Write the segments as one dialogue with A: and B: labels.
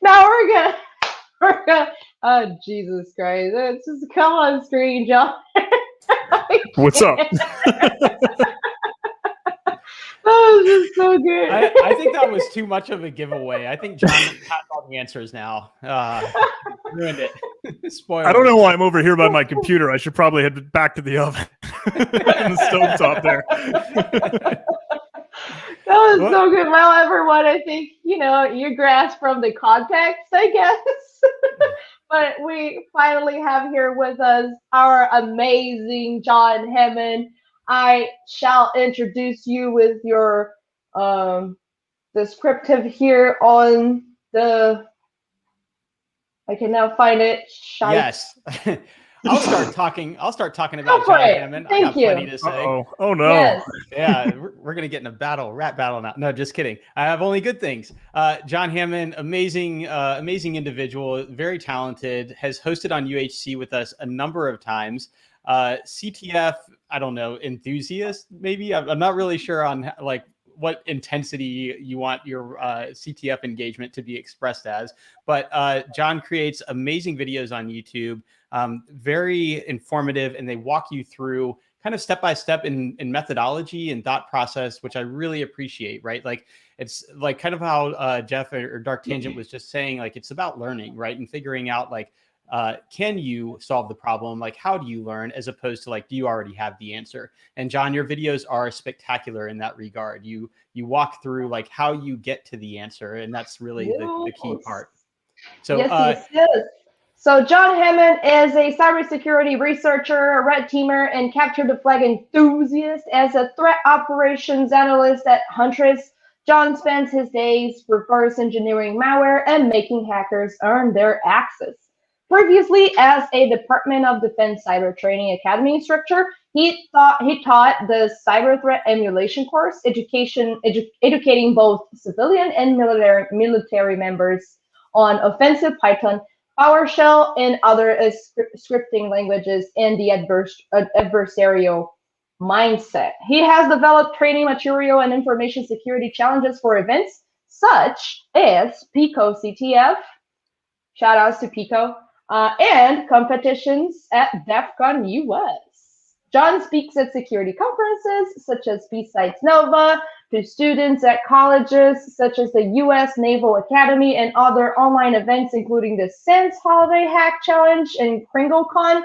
A: Now we're gonna. Oh Jesus Christ! It's just come on screen, John.
B: What's up?
A: That was just so good.
C: I think that was too much of a giveaway. I think John has all the answers now. Ruined it. Spoiled.
B: I don't know why I'm over here by my computer. I should probably head back to the oven and the stovetop there.
A: That was so good. Well, everyone, I think, you grasp from the context, I guess. But we finally have here with us our amazing John Hammond. I shall introduce you with your descriptive here on the. I can now find it.
C: Yes. I'll start talking about John Hammond.
A: Thank
C: I got
A: you.
C: plenty to say.
B: Oh no.
A: Yes.
C: Yeah, we're gonna get in a rap battle now. No, just kidding. I have only good things. John Hammond, amazing individual, very talented, has hosted on UHC with us a number of times. CTF, I don't know, enthusiast, maybe. I'm not really sure on what intensity you want your CTF engagement to be expressed as. But John creates amazing videos on YouTube, very informative, and they walk you through kind of step-by-step in methodology and thought process, which I really appreciate, right? Like, it's like kind of how Jeff or Dark Tangent was just saying, like, it's about learning, right? And figuring out, like, can you solve the problem? Like, how do you learn, as opposed to like, do you already have the answer? And John, your videos are spectacular in that regard. You walk through like how you get to the answer, and that's really the key part. So
A: yes. So John Hammond is a cybersecurity researcher, a red teamer, and capture the flag enthusiast. As a threat operations analyst at Huntress, John spends his days reverse engineering malware and making hackers earn their access. Previously, as a Department of Defense Cyber Training Academy instructor, he taught the cyber threat emulation course, educating both civilian and military members on offensive Python, PowerShell, and other scripting languages in the adversarial mindset. He has developed training material and information security challenges for events such as PICO CTF, shout outs to PICO, and competitions at DEF CON US. John speaks at security conferences such as B-Sides Nova, to students at colleges such as the U.S. Naval Academy, and other online events including the SANS Holiday Hack Challenge and Kernelcon.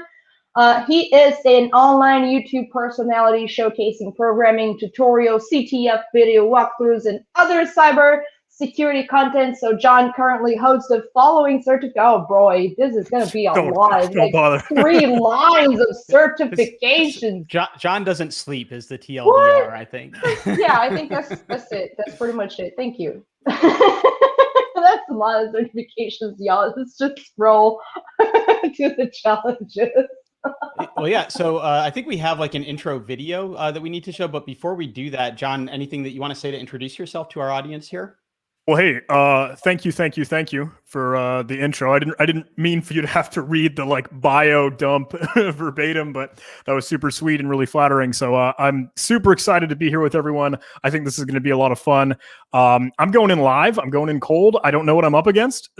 A: He is an online YouTube personality showcasing programming tutorials, CTF video walkthroughs, and other cyber security content. So John currently hosts the following certificate. Oh boy, this is going to be a lot.
B: Don't bother.
A: 3 lines of certifications.
C: John doesn't sleep is the TLDR, I think.
A: Yeah, I think that's it. That's pretty much it. Thank you. That's a lot of certifications, y'all. Let's just scroll to the challenges.
C: Well, yeah. So I think we have like an intro video that we need to show. But before we do that, John, anything that you want to say to introduce yourself to our audience here?
B: Well, hey, thank you for the intro. I didn't mean for you to have to read the like bio dump verbatim, but that was super sweet and really flattering. So I'm super excited to be here with everyone. I think this is going to be a lot of fun. I'm going in live. I'm going in cold. I don't know what I'm up against.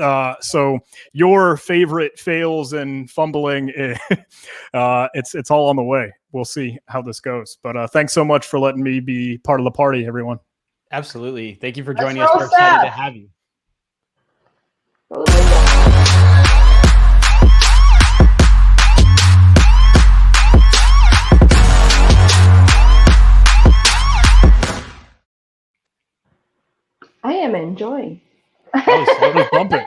B: So your favorite fails and fumbling, it's all on the way. We'll see how this goes. But thanks so much for letting me be part of the party, everyone.
C: Absolutely. Thank you for joining us. We're excited to have you.
A: I am enjoying.
B: That was bumping.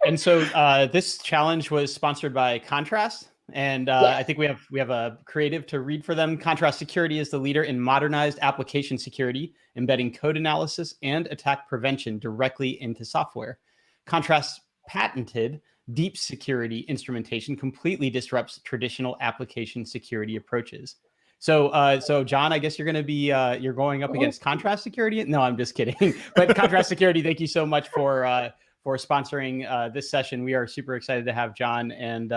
C: And so this challenge was sponsored by Contrast. And I think we have a creative to read for them. Contrast Security is the leader in modernized application security, embedding code analysis and attack prevention directly into software. Contrast's patented deep security instrumentation completely disrupts traditional application security approaches. So John, I guess you're going to be you're going up against Contrast Security. No, I'm just kidding. But Contrast Security, thank you so much for sponsoring this session. We are super excited to have John, and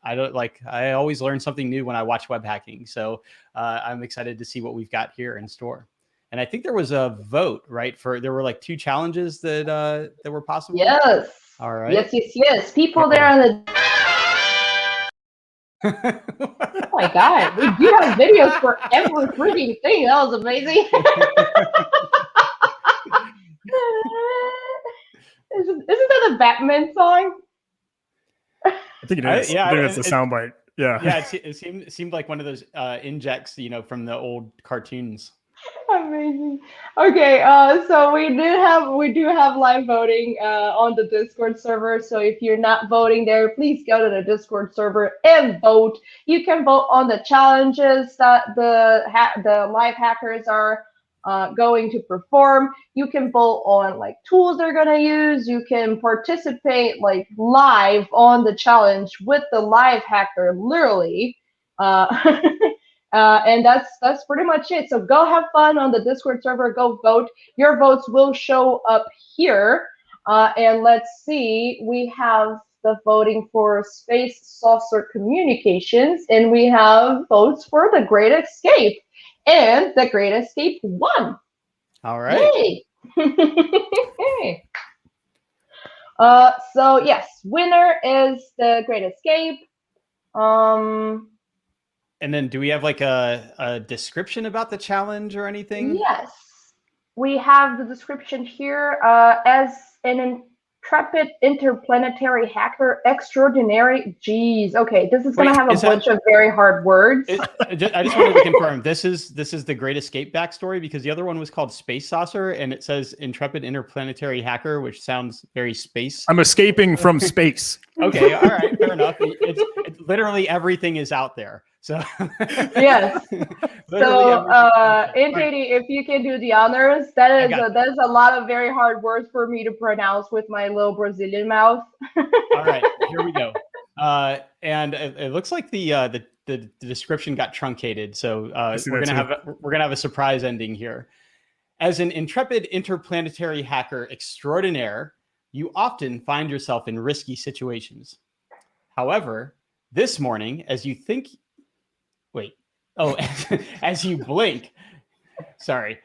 C: I always learn something new when I watch web hacking. So I'm excited to see what we've got here in store. And I think there was a vote, right? There were like 2 challenges that were possible.
A: Yes.
C: All right.
A: Yes. People there on the. Oh my God, we do have videos for every freaking thing. That was amazing. Isn't that a Batman song?
B: I think it is. I think that's the soundbite. Yeah.
C: Yeah, it seemed like one of those injects, from the old cartoons.
A: Amazing. Okay, so we do have live voting on the Discord server. So if you're not voting there, please go to the Discord server and vote. You can vote on the challenges that the live hackers are going to perform. You can vote on like tools they're gonna use. You can participate like live on the challenge with the live hacker, literally. And that's pretty much it. So go have fun on the Discord server. Go vote. Your votes will show up here. And let's see. We have the voting for Space Saucer Communications, and we have votes for The Great Escape. And The Great Escape won.
C: All right.
A: Yay. So yes, winner is The Great Escape.
C: And then do we have like a description about the challenge or anything?
A: Yes. We have the description here as an intrepid interplanetary hacker extraordinary. Jeez. Okay, this is going to have a bunch of very hard words.
C: I just wanted to confirm this is the Great Escape backstory, because the other one was called Space Saucer and it says intrepid interplanetary hacker, which sounds very space.
B: I'm escaping from space.
C: Okay, all right, fair enough. It's literally everything is out there. So
A: yes. So NJD, if you can do the honors, that is a lot of very hard words for me to pronounce with my little Brazilian mouth.
C: All right, here we go. And it looks like the description got truncated, so we're gonna have a surprise ending here. As an intrepid interplanetary hacker extraordinaire, you often find yourself in risky situations. However, this morning, as you blink, sorry,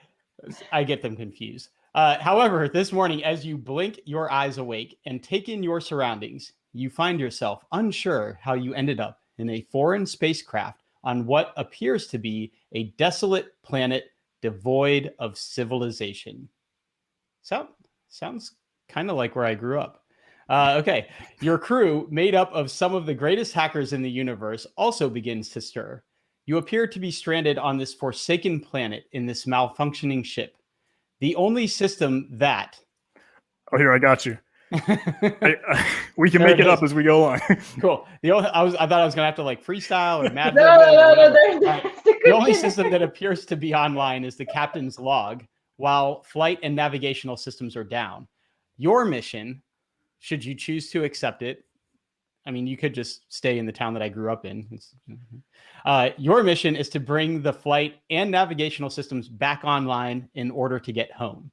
C: I get them confused. However, this morning, as you blink your eyes awake and take in your surroundings, you find yourself unsure how you ended up in a foreign spacecraft on what appears to be a desolate planet devoid of civilization. Sounds kind of like where I grew up. Okay, your crew, made up of some of the greatest hackers in the universe, also begins to stir. You appear to be stranded on this forsaken planet in this malfunctioning ship. The only system that...
B: Oh, here, I got you. We can make it up as we go on.
C: Cool. I thought I was going to have to like freestyle or mad.
A: No.
C: The only system that appears to be online is the captain's log, while flight and navigational systems are down. Your mission, should you choose to accept it, I mean, you could just stay in the town that I grew up in. Your mission is to bring the flight and navigational systems back online in order to get home.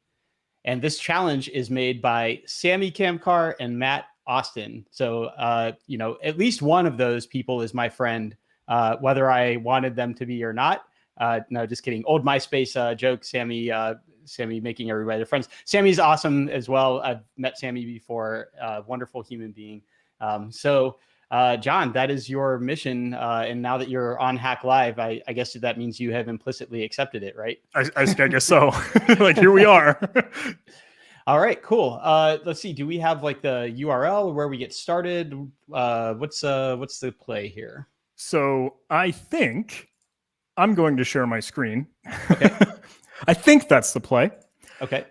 C: And this challenge is made by Sammy Kamkar and Matt Austin. So, at least one of those people is my friend, whether I wanted them to be or not. No, just kidding. Old MySpace joke, Sammy making everybody their friends. Sammy's awesome as well. I've met Sammy before. Wonderful human being. John, that is your mission. And now that you're on Hack Live, I guess that means you have implicitly accepted it, right?
B: I guess so. Like, here we are.
C: All right, cool. Let's see. Do we have like the URL where we get started? What's the play here?
B: So I think I'm going to share my screen.
C: Okay.
B: I think that's the play.
C: Okay.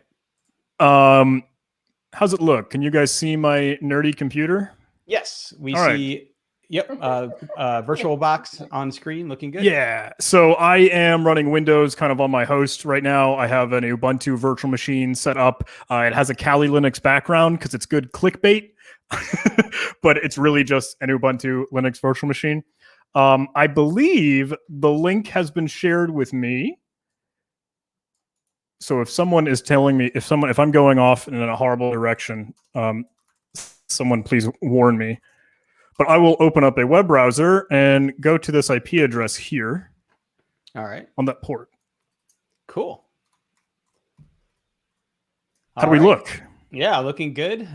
B: How's it look? Can you guys see my nerdy computer?
C: Yes, we
B: All
C: see. Right. Yep. VirtualBox on screen, looking good.
B: Yeah. So I am running Windows kind of on my host right now. I have an Ubuntu virtual machine set up. It has a Kali Linux background because it's good clickbait, but it's really just an Ubuntu Linux virtual machine. I believe the link has been shared with me. So if someone is telling me, if I'm going off in a horrible direction, someone please warn me. But I will open up a web browser and go to this IP address here.
C: All right.
B: On that port.
C: Cool.
B: How do we look?
C: Yeah, looking good.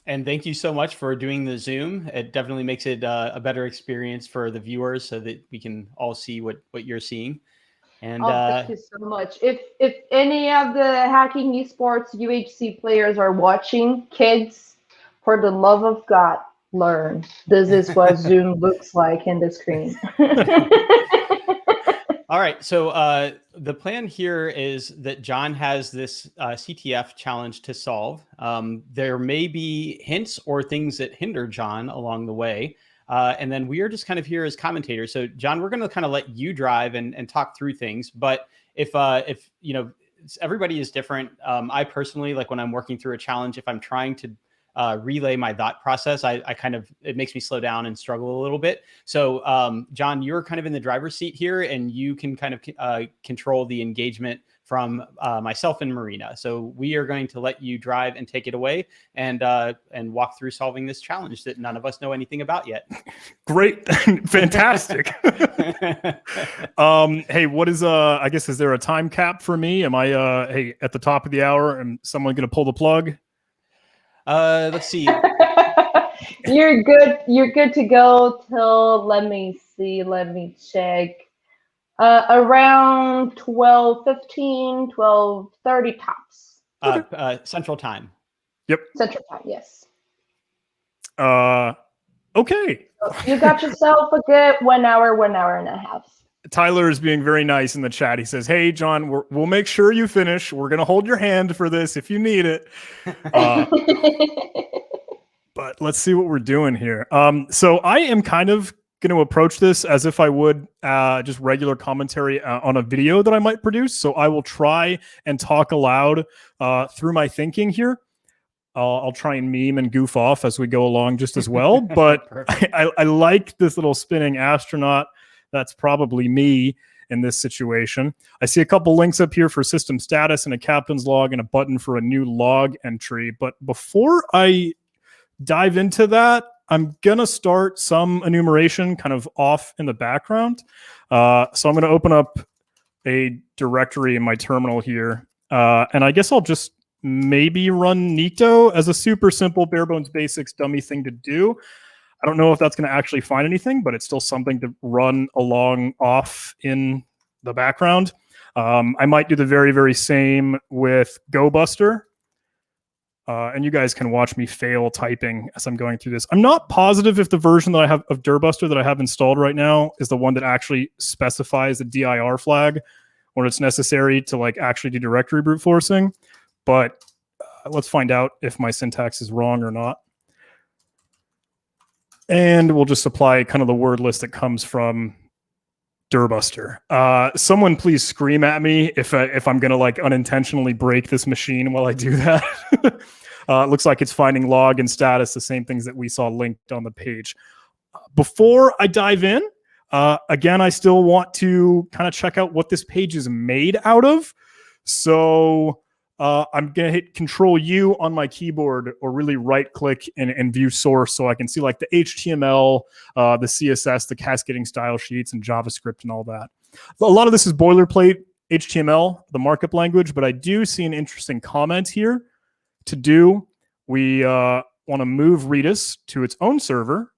C: And thank you so much for doing the Zoom. It definitely makes it a better experience for the viewers so that we can all see what you're seeing. And
A: thank you so much. If any of the Hacking Esports UHC players are watching, kids, for the love of God, learn. This is what Zoom looks like in the screen.
C: all right. So the plan here is that John has this CTF challenge to solve. There may be hints or things that hinder John along the way. And then we are just kind of here as commentators. So John, we're going to kind of let you drive and talk through things. But if you know, everybody is different. I personally, like when I'm working through a challenge, if I'm trying to relay my thought process, I kind of, it makes me slow down and struggle a little bit. So John, you're kind of in the driver's seat here, and you can kind of control the engagement from myself and Marina. So we are going to let you drive and take it away and walk through solving this challenge that none of us know anything about yet.
B: Great. Fantastic. Hey, what is, I guess, is there a time cap for me? Am I, hey, at the top of the hour, and someone going to pull the plug?
C: Let's see.
A: You're good. You're good to go till, let me see, let me check. Around 12:15, 12:30 tops.
C: Central time.
B: Yep.
A: Central time, yes.
B: Okay.
A: So you got yourself a good 1 hour, 1 hour and a half.
B: Tyler is being very nice in the chat. He says, "Hey, John, we'll make sure you finish. We're going to hold your hand for this if you need it." But let's see what we're doing here. So I am kind of going to approach this as if I would just regular commentary on a video that I might produce. So I will try and talk aloud through my thinking here. I'll try and meme and goof off as we go along just as well. But I like this little spinning astronaut. That's probably me in this situation. I see a couple links up here for system status and a captain's log and a button for a new log entry. But before I dive into that, I'm going to start some enumeration kind of off in the background. So I'm going to open up a directory in my terminal here. And I guess I'll just maybe run Nikto as a super simple bare bones basics dummy thing to do. I don't know if that's going to actually find anything, but it's still something to run along off in the background. I might do the very, very same with GoBuster. And you guys can watch me fail typing as I'm going through this. I'm not positive if the version that I have of Dirbuster that I have installed right now is the one that actually specifies the dir flag when it's necessary to like actually do directory brute forcing. But let's find out if my syntax is wrong or not. And we'll just apply kind of the word list that comes from Dirbuster. Someone please scream at me if I'm going to like unintentionally break this machine while I do that. It looks like it's finding log and status, the same things that we saw linked on the page. Before I dive in, again, I still want to kind of check out what this page is made out of. So I'm going to hit Control U on my keyboard, or really right click and view source, so I can see like the HTML, the CSS, the cascading style sheets, and JavaScript and all that. A lot of this is boilerplate HTML, the markup language, but I do see an interesting comment here to do. We want to move Redis to its own server,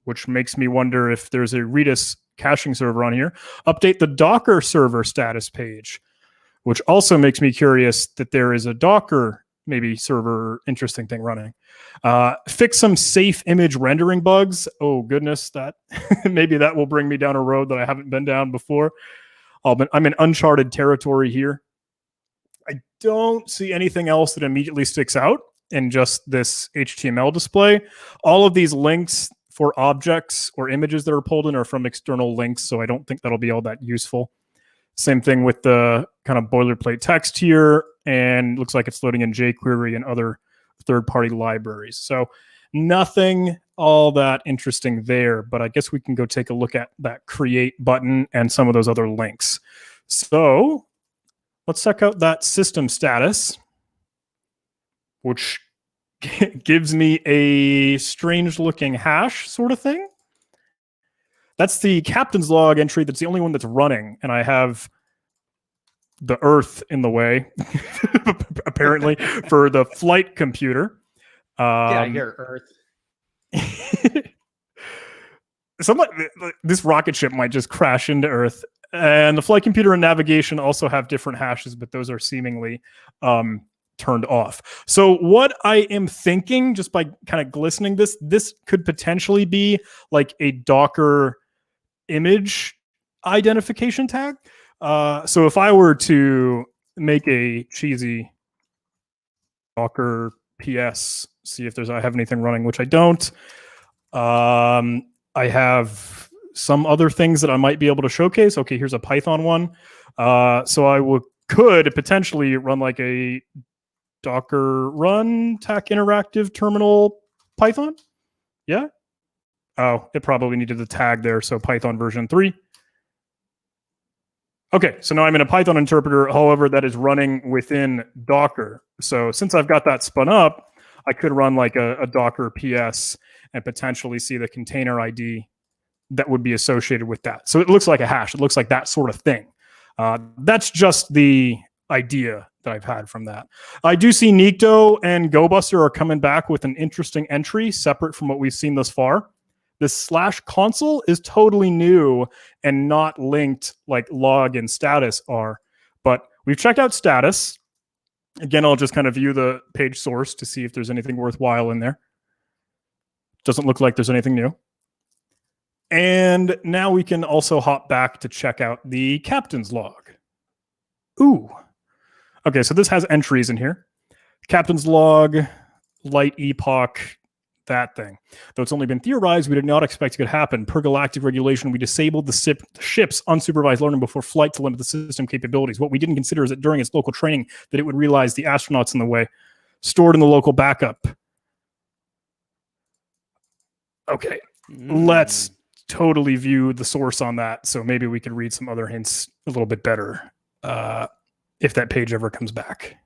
B: which makes me wonder if there's a Redis caching server on here. Update the Docker server status page, which also makes me curious that there is a Docker maybe server interesting thing running. Fix some safe image rendering bugs. Oh goodness, that maybe that will bring me down a road that I haven't been down before. I'm in uncharted territory here. I don't see anything else that immediately sticks out in just this HTML display. All of these links for objects or images that are pulled in are from external links, so I don't think that'll be all that useful. Same thing with the kind of boilerplate text here, and looks like it's loading in jQuery and other third-party libraries. So nothing all that interesting there, but I guess we can go take a look at that create button and some of those other links. So let's check out that system status, which gives me a strange-looking hash sort of thing. That's the captain's log entry. That's the only one that's running. And I have the Earth in the way, apparently, for the flight computer.
C: Yeah, here, Earth.
B: This rocket ship might just crash into Earth. And the flight computer and navigation also have different hashes, but those are seemingly turned off. So what I am thinking, just by kind of glistening this could potentially be like a Docker image identification tag. So if I were to make a cheesy Docker PS, see if I have anything running, which I don't. I have some other things that I might be able to showcase. Okay, here's a Python one. So I could potentially run like a Docker run TAC interactive terminal Python. Yeah. Oh, it probably needed the tag there. So Python version 3. Okay, so now I'm in a Python interpreter, however, that is running within Docker. So since I've got that spun up, I could run like a Docker PS and potentially see the container ID that would be associated with that. So it looks like a hash. It looks like that sort of thing. That's just the idea that I've had from that. I do see Nikto and GoBuster are coming back with an interesting entry separate from what we've seen thus far. This /console is totally new and not linked like log and status are. But we've checked out status. Again, I'll just kind of view the page source to see if there's anything worthwhile in there. Doesn't look like there's anything new. And now we can also hop back to check out the captain's log. Ooh. Okay, so this has entries in here. Captain's log, light epoch, that thing. Though it's only been theorized, we did not expect it could happen. Per galactic regulation, we disabled the ship's unsupervised learning before flight to limit the system capabilities. What we didn't consider is that during its local training, that it would realize the astronauts in the way, stored in the local backup. Okay, let's totally view the source on that. So maybe we could read some other hints a little bit better if that page ever comes back.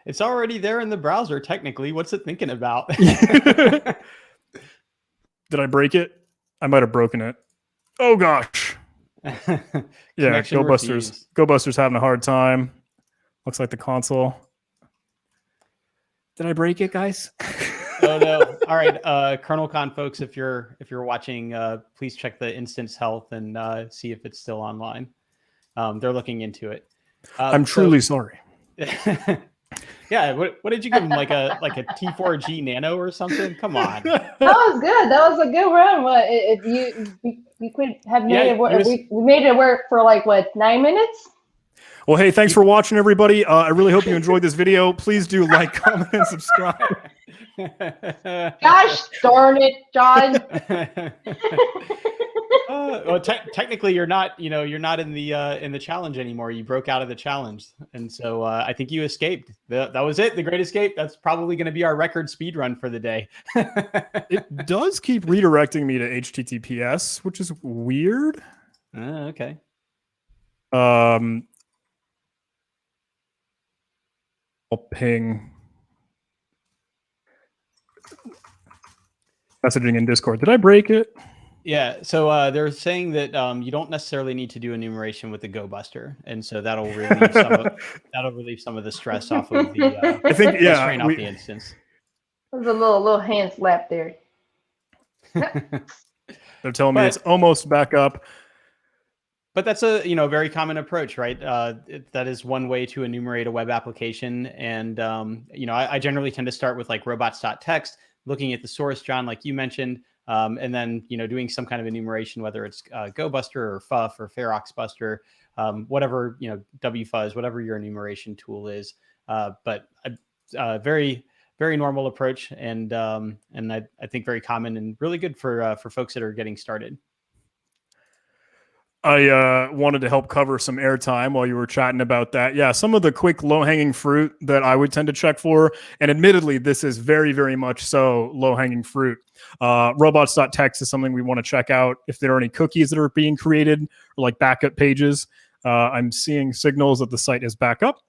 C: It's already there in the browser, technically. What's it thinking about?
B: Did I break it? I might have broken it. Oh, gosh. Yeah, GoBuster's having a hard time. Looks like the console. Did I break it, guys?
C: Oh, no. All right. Kernelcon folks, if you're watching, please check the instance health and see if it's still online. They're looking into it.
B: I'm truly sorry.
C: Yeah, what did you give him, like a T4G Nano or something? Come on.
A: That was good. That was a good run. What if you could have made it work? We made it work for like what, 9 minutes?
B: Well, hey, thanks for watching, everybody. I really hope you enjoyed this video. Please do like, comment, and subscribe.
A: Gosh darn it, John.
C: Well, technically, you're not in the challenge anymore. You broke out of the challenge, and so I think you escaped. That was it, the Great Escape. That's probably going to be our record speed run for the day.
B: It does keep redirecting me to HTTPS, which is weird.
C: Okay.
B: I'll ping messaging in Discord. Did I break it?
C: Yeah, so they're saying that you don't necessarily need to do enumeration with the GoBuster, and so that'll relieve some of the stress off of the.
B: I think
C: strain off the instance.
A: There's a little hand slap there.
B: They're telling me it's almost back up.
C: But that's a very common approach, right? That is one way to enumerate a web application, and I generally tend to start with like robots.txt, looking at the source, John, like you mentioned. And then, doing some kind of enumeration, whether it's GoBuster or FUF or Feroxbuster, whatever, WFuzz, whatever your enumeration tool is. But a very, very normal approach, and I think very common and really good for folks that are getting started.
B: I wanted to help cover some airtime while you were chatting about that. Yeah, some of the quick low-hanging fruit that I would tend to check for, and admittedly, this is very, very much so low-hanging fruit. Robots.txt is something we want to check out if there are any cookies that are being created or like backup pages. I'm seeing signals that the site is back up.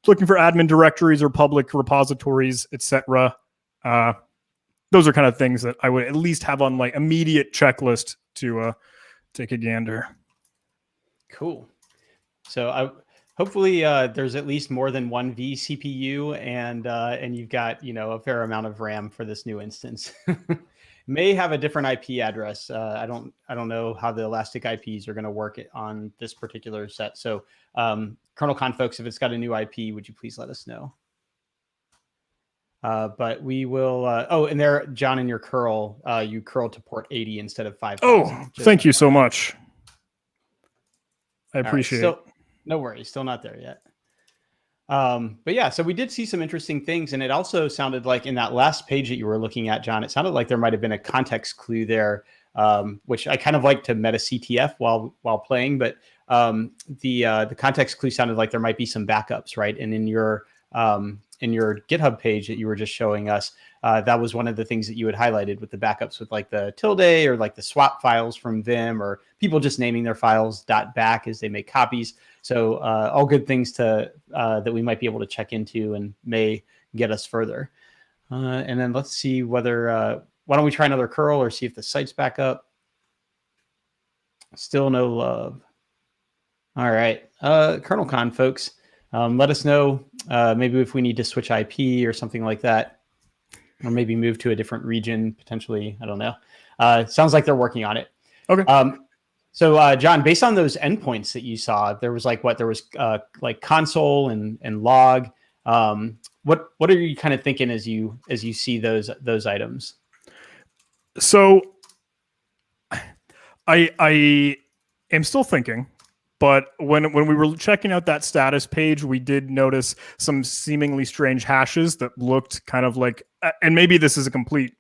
B: Looking for admin directories or public repositories, etc. Those are kind of things that I would at least have on my immediate checklist to take a gander.
C: Cool. Hopefully there's at least more than one vCPU, and you've got a fair amount of RAM for this new instance. May have a different IP address. I don't know how the elastic IPs are going to work on this particular set. So Kernelcon folks, if it's got a new IP, would you please let us know? But we will. And there, John, in your curl, you curled to port 80 instead of 5,000.
B: Oh, thank you so much. I appreciate it.
C: No worries, still not there yet. But yeah, so we did see some interesting things, and it also sounded like in that last page that you were looking at, John, it sounded like there might have been a context clue there, which I kind of like to meta CTF while playing. But the context clue sounded like there might be some backups, right? And in your GitHub page that you were just showing us, that was one of the things that you had highlighted with the backups, with like the tilde or like the swap files from Vim, or people just naming their files .back as they make copies. So all good things that we might be able to check into and may get us further. And then let's see whether, why don't we try another curl or see if the site's back up? Still no love. All right, Kernelcon folks, let us know maybe if we need to switch IP or something like that, or maybe move to a different region potentially. I don't know. It sounds like they're working on it.
B: Okay.
C: So John, based on those endpoints that you saw, there was like like console and log. What are you kind of thinking as you see those items?
B: So I am still thinking, but when we were checking out that status page, we did notice some seemingly strange hashes that looked kind of like, and maybe this is a complete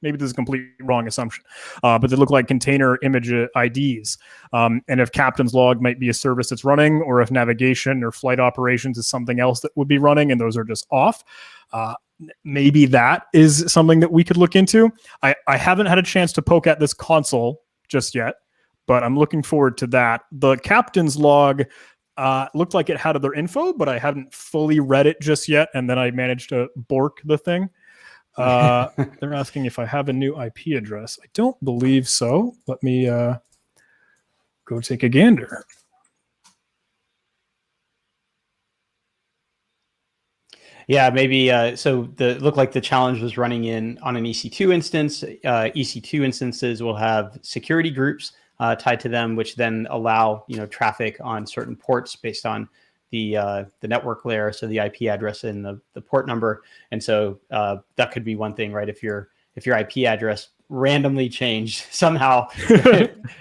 B: wrong assumption, but they look like container image IDs. And if Captain's Log might be a service that's running, or if navigation or flight operations is something else that would be running, and those are just off. Maybe that is something that we could look into. I haven't had a chance to poke at this console just yet, but I'm looking forward to that. The Captain's Log looked like it had other info, but I hadn't fully read it just yet, and then I managed to bork the thing. They're asking if I have a new IP address. I don't believe so. Let me go take a gander.
C: Yeah, maybe. So looked like the challenge was running on an EC2 instance. EC2 instances will have security groups tied to them, which then allow traffic on certain ports based on the network layer, so the IP address and the port number. And so that could be one thing, right? If your IP address randomly changed somehow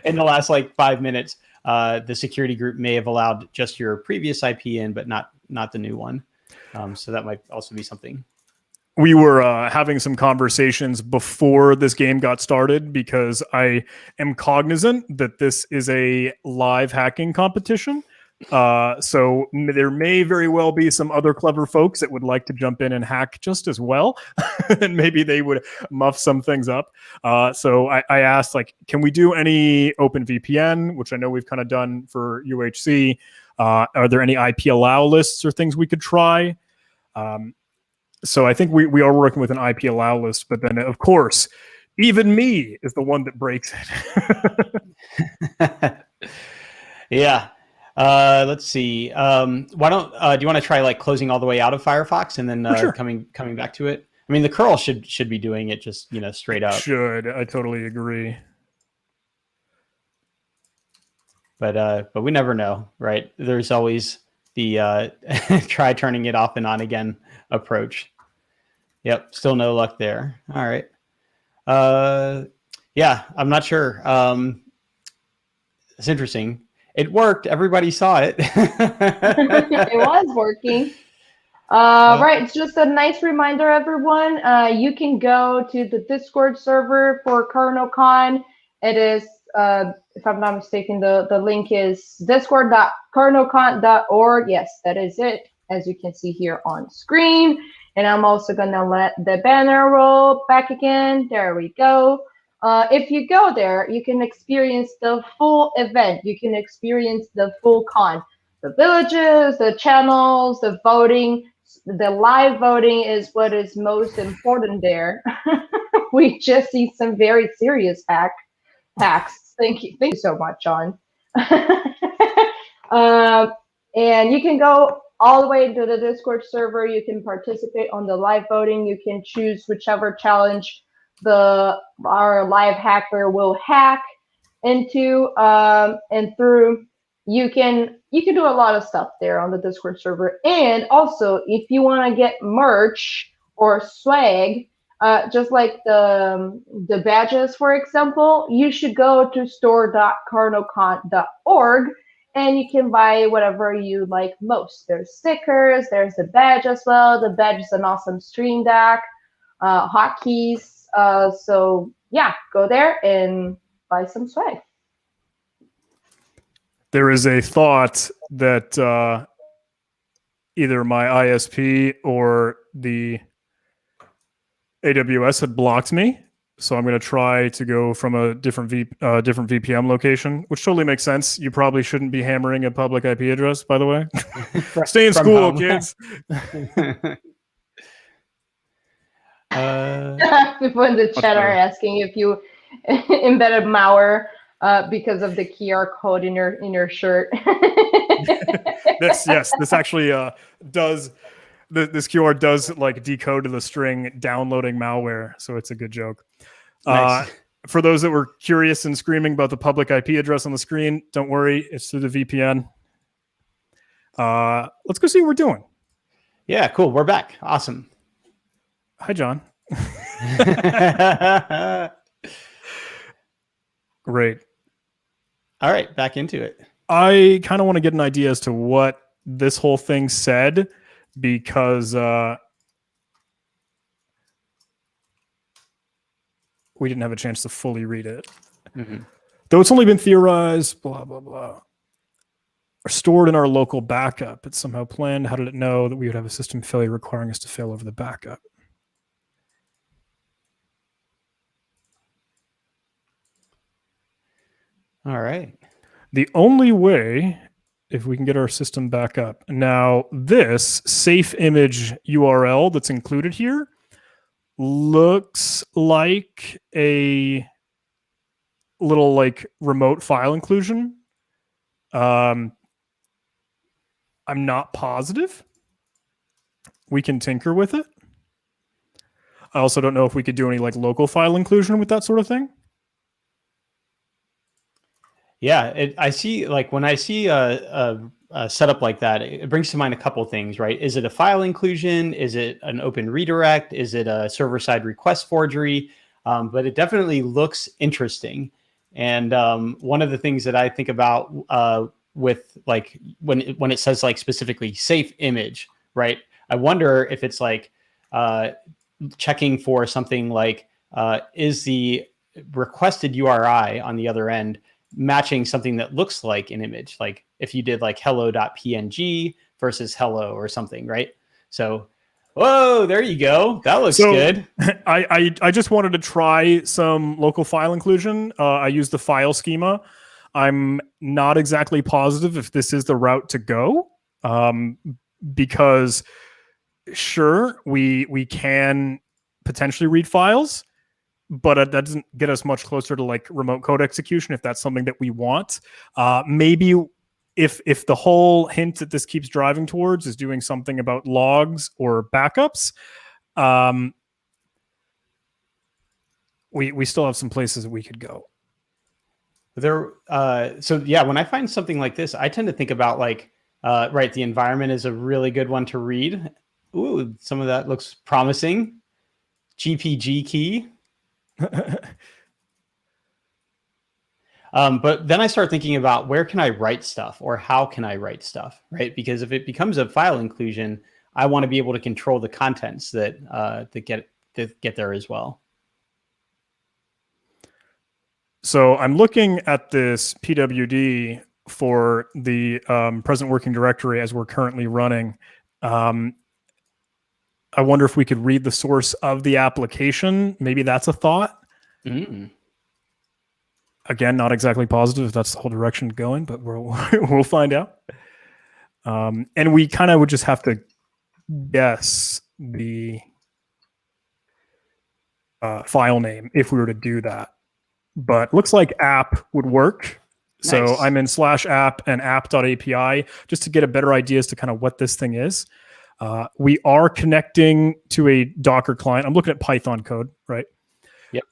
C: in the last like 5 minutes, the security group may have allowed just your previous IP in, but not the new one. So that might also be something.
B: We were having some conversations before this game got started, because I am cognizant that this is a live hacking competition. So there may very well be some other clever folks that would like to jump in and hack just as well. And maybe they would muff some things up. So I asked, like, can we do any OpenVPN, which I know we've kind of done for UHC? Are there any IP allow lists or things we could try? So I think we are working with an IP allow list, but then of course, even me is the one that breaks it.
C: Yeah. Let's see. Why don't do you want to try like closing all the way out of Firefox and then
B: Sure.
C: coming back to it? I mean, the curl should be doing it just straight up.
B: Should. I totally agree.
C: But we never know, right? There's always the try turning it off and on again approach. Yep, still no luck there. All right. Yeah, I'm not sure. It's interesting. It worked. Everybody saw it.
A: It was working. Right, it's just a nice reminder, everyone. You can go to the Discord server for Kernelcon. It is, if I'm not mistaken, the link is discord.kernelcon.org. Yes, that is it, as you can see here on screen. And I'm also going to let the banner roll back again. There we go. If you go there, you can experience the full event. You can experience the full con. The villages, the channels, the voting. The live voting is what is most important there. We just see some very serious hacks. Thank you so much, John. And you can go all the way to the Discord server. You can participate on the live voting. You can choose whichever challenge our live hacker will hack into, and through. You can do a lot of stuff there on the Discord server. And also, if you want to get merch or swag, just like the badges, for example, you should go to store.kernelcon.org, and you can buy whatever you like most. There's stickers, there's the badge as well. The badge is an awesome stream deck, hotkeys. So yeah, go there and buy some swag.
B: There is a thought that either my ISP or the AWS had blocked me. So I'm going to try to go from a different VPN location, which totally makes sense. You probably shouldn't be hammering a public IP address, by the way. Stay in school, kids.
A: People in the chat are asking if you embedded malware because of the QR code in your shirt.
B: This actually does. This QR does like decode to the string downloading malware, so it's a good joke. Nice. For those that were curious and screaming about the public IP address on the screen, don't worry, it's through the VPN. Let's go see what we're doing.
C: Yeah, cool. We're back. Awesome.
B: Hi, John. Great.
C: All right, back into it.
B: I kind of want to get an idea as to what this whole thing said, because we didn't have a chance to fully read it. Mm-hmm. Though it's only been theorized, blah, blah, blah. Or stored in our local backup. It's somehow planned. How did it know that we would have a system failure requiring us to fail over the backup?
C: All right.
B: The only way, if we can get our system back up. Now, this safe image URL that's included here looks like a little like remote file inclusion. I'm not positive. We can tinker with it. I also don't know if we could do any like local file inclusion with that sort of thing.
C: Yeah, I see. Like when I see a setup like that, it brings to mind a couple of things, right? Is it a file inclusion? Is it an open redirect? Is it a server-side request forgery? But it definitely looks interesting. And one of the things that I think about with like when it says like specifically safe image, right? I wonder if it's like checking for something like is the requested URI on the other end matching something that looks like an image, like if you did like hello.png versus hello or something, right? So, whoa, there you go. That looks good.
B: I just wanted to try some local file inclusion. I used the file schema. I'm not exactly positive if this is the route to go, because sure, we can potentially read files, but that doesn't get us much closer to like remote code execution if that's something that we want. Maybe if the whole hint that this keeps driving towards is doing something about logs or backups, we still have some places that we could go.
C: So yeah, when I find something like this, I tend to think about like, right, the environment is a really good one to read. Ooh, some of that looks promising. GPG key. But then I start thinking about where can I write stuff or how can I write stuff, right? Because if it becomes a file inclusion, I want to be able to control the contents that get there as well.
B: So I'm looking at this PWD for the present working directory as we're currently running. I wonder if we could read the source of the application. Maybe that's a thought. Mm. Again, not exactly positive if that's the whole direction going, but we'll find out. And we kind of would just have to guess the file name if we were to do that. But looks like app would work. So
C: Nice.
B: I'm in /app and app.api just to get a better idea as to kind of what this thing is. We are connecting to a Docker client. I'm looking at Python code, right?
C: Yep.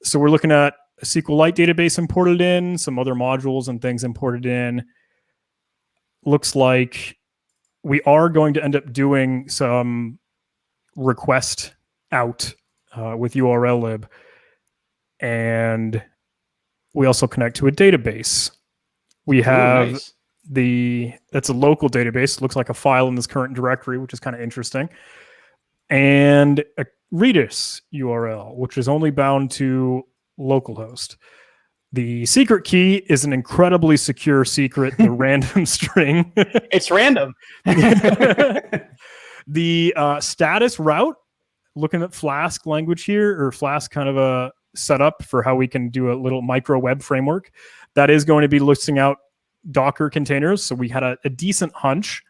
B: So we're looking at a SQLite database imported in, some other modules and things imported in. Looks like we are going to end up doing some request out with URL lib. And we also connect to a database. We have
C: nice.
B: that's a local database. Looks like a file in this current directory, which is kind of interesting. And a Redis URL, which is only bound to localhost. The secret key is an incredibly secure secret, the random string.
C: It's random.
B: The status route, looking at Flask language here, or Flask kind of a setup for how we can do a little micro web framework. That is going to be listing out Docker containers. So we had a decent hunch.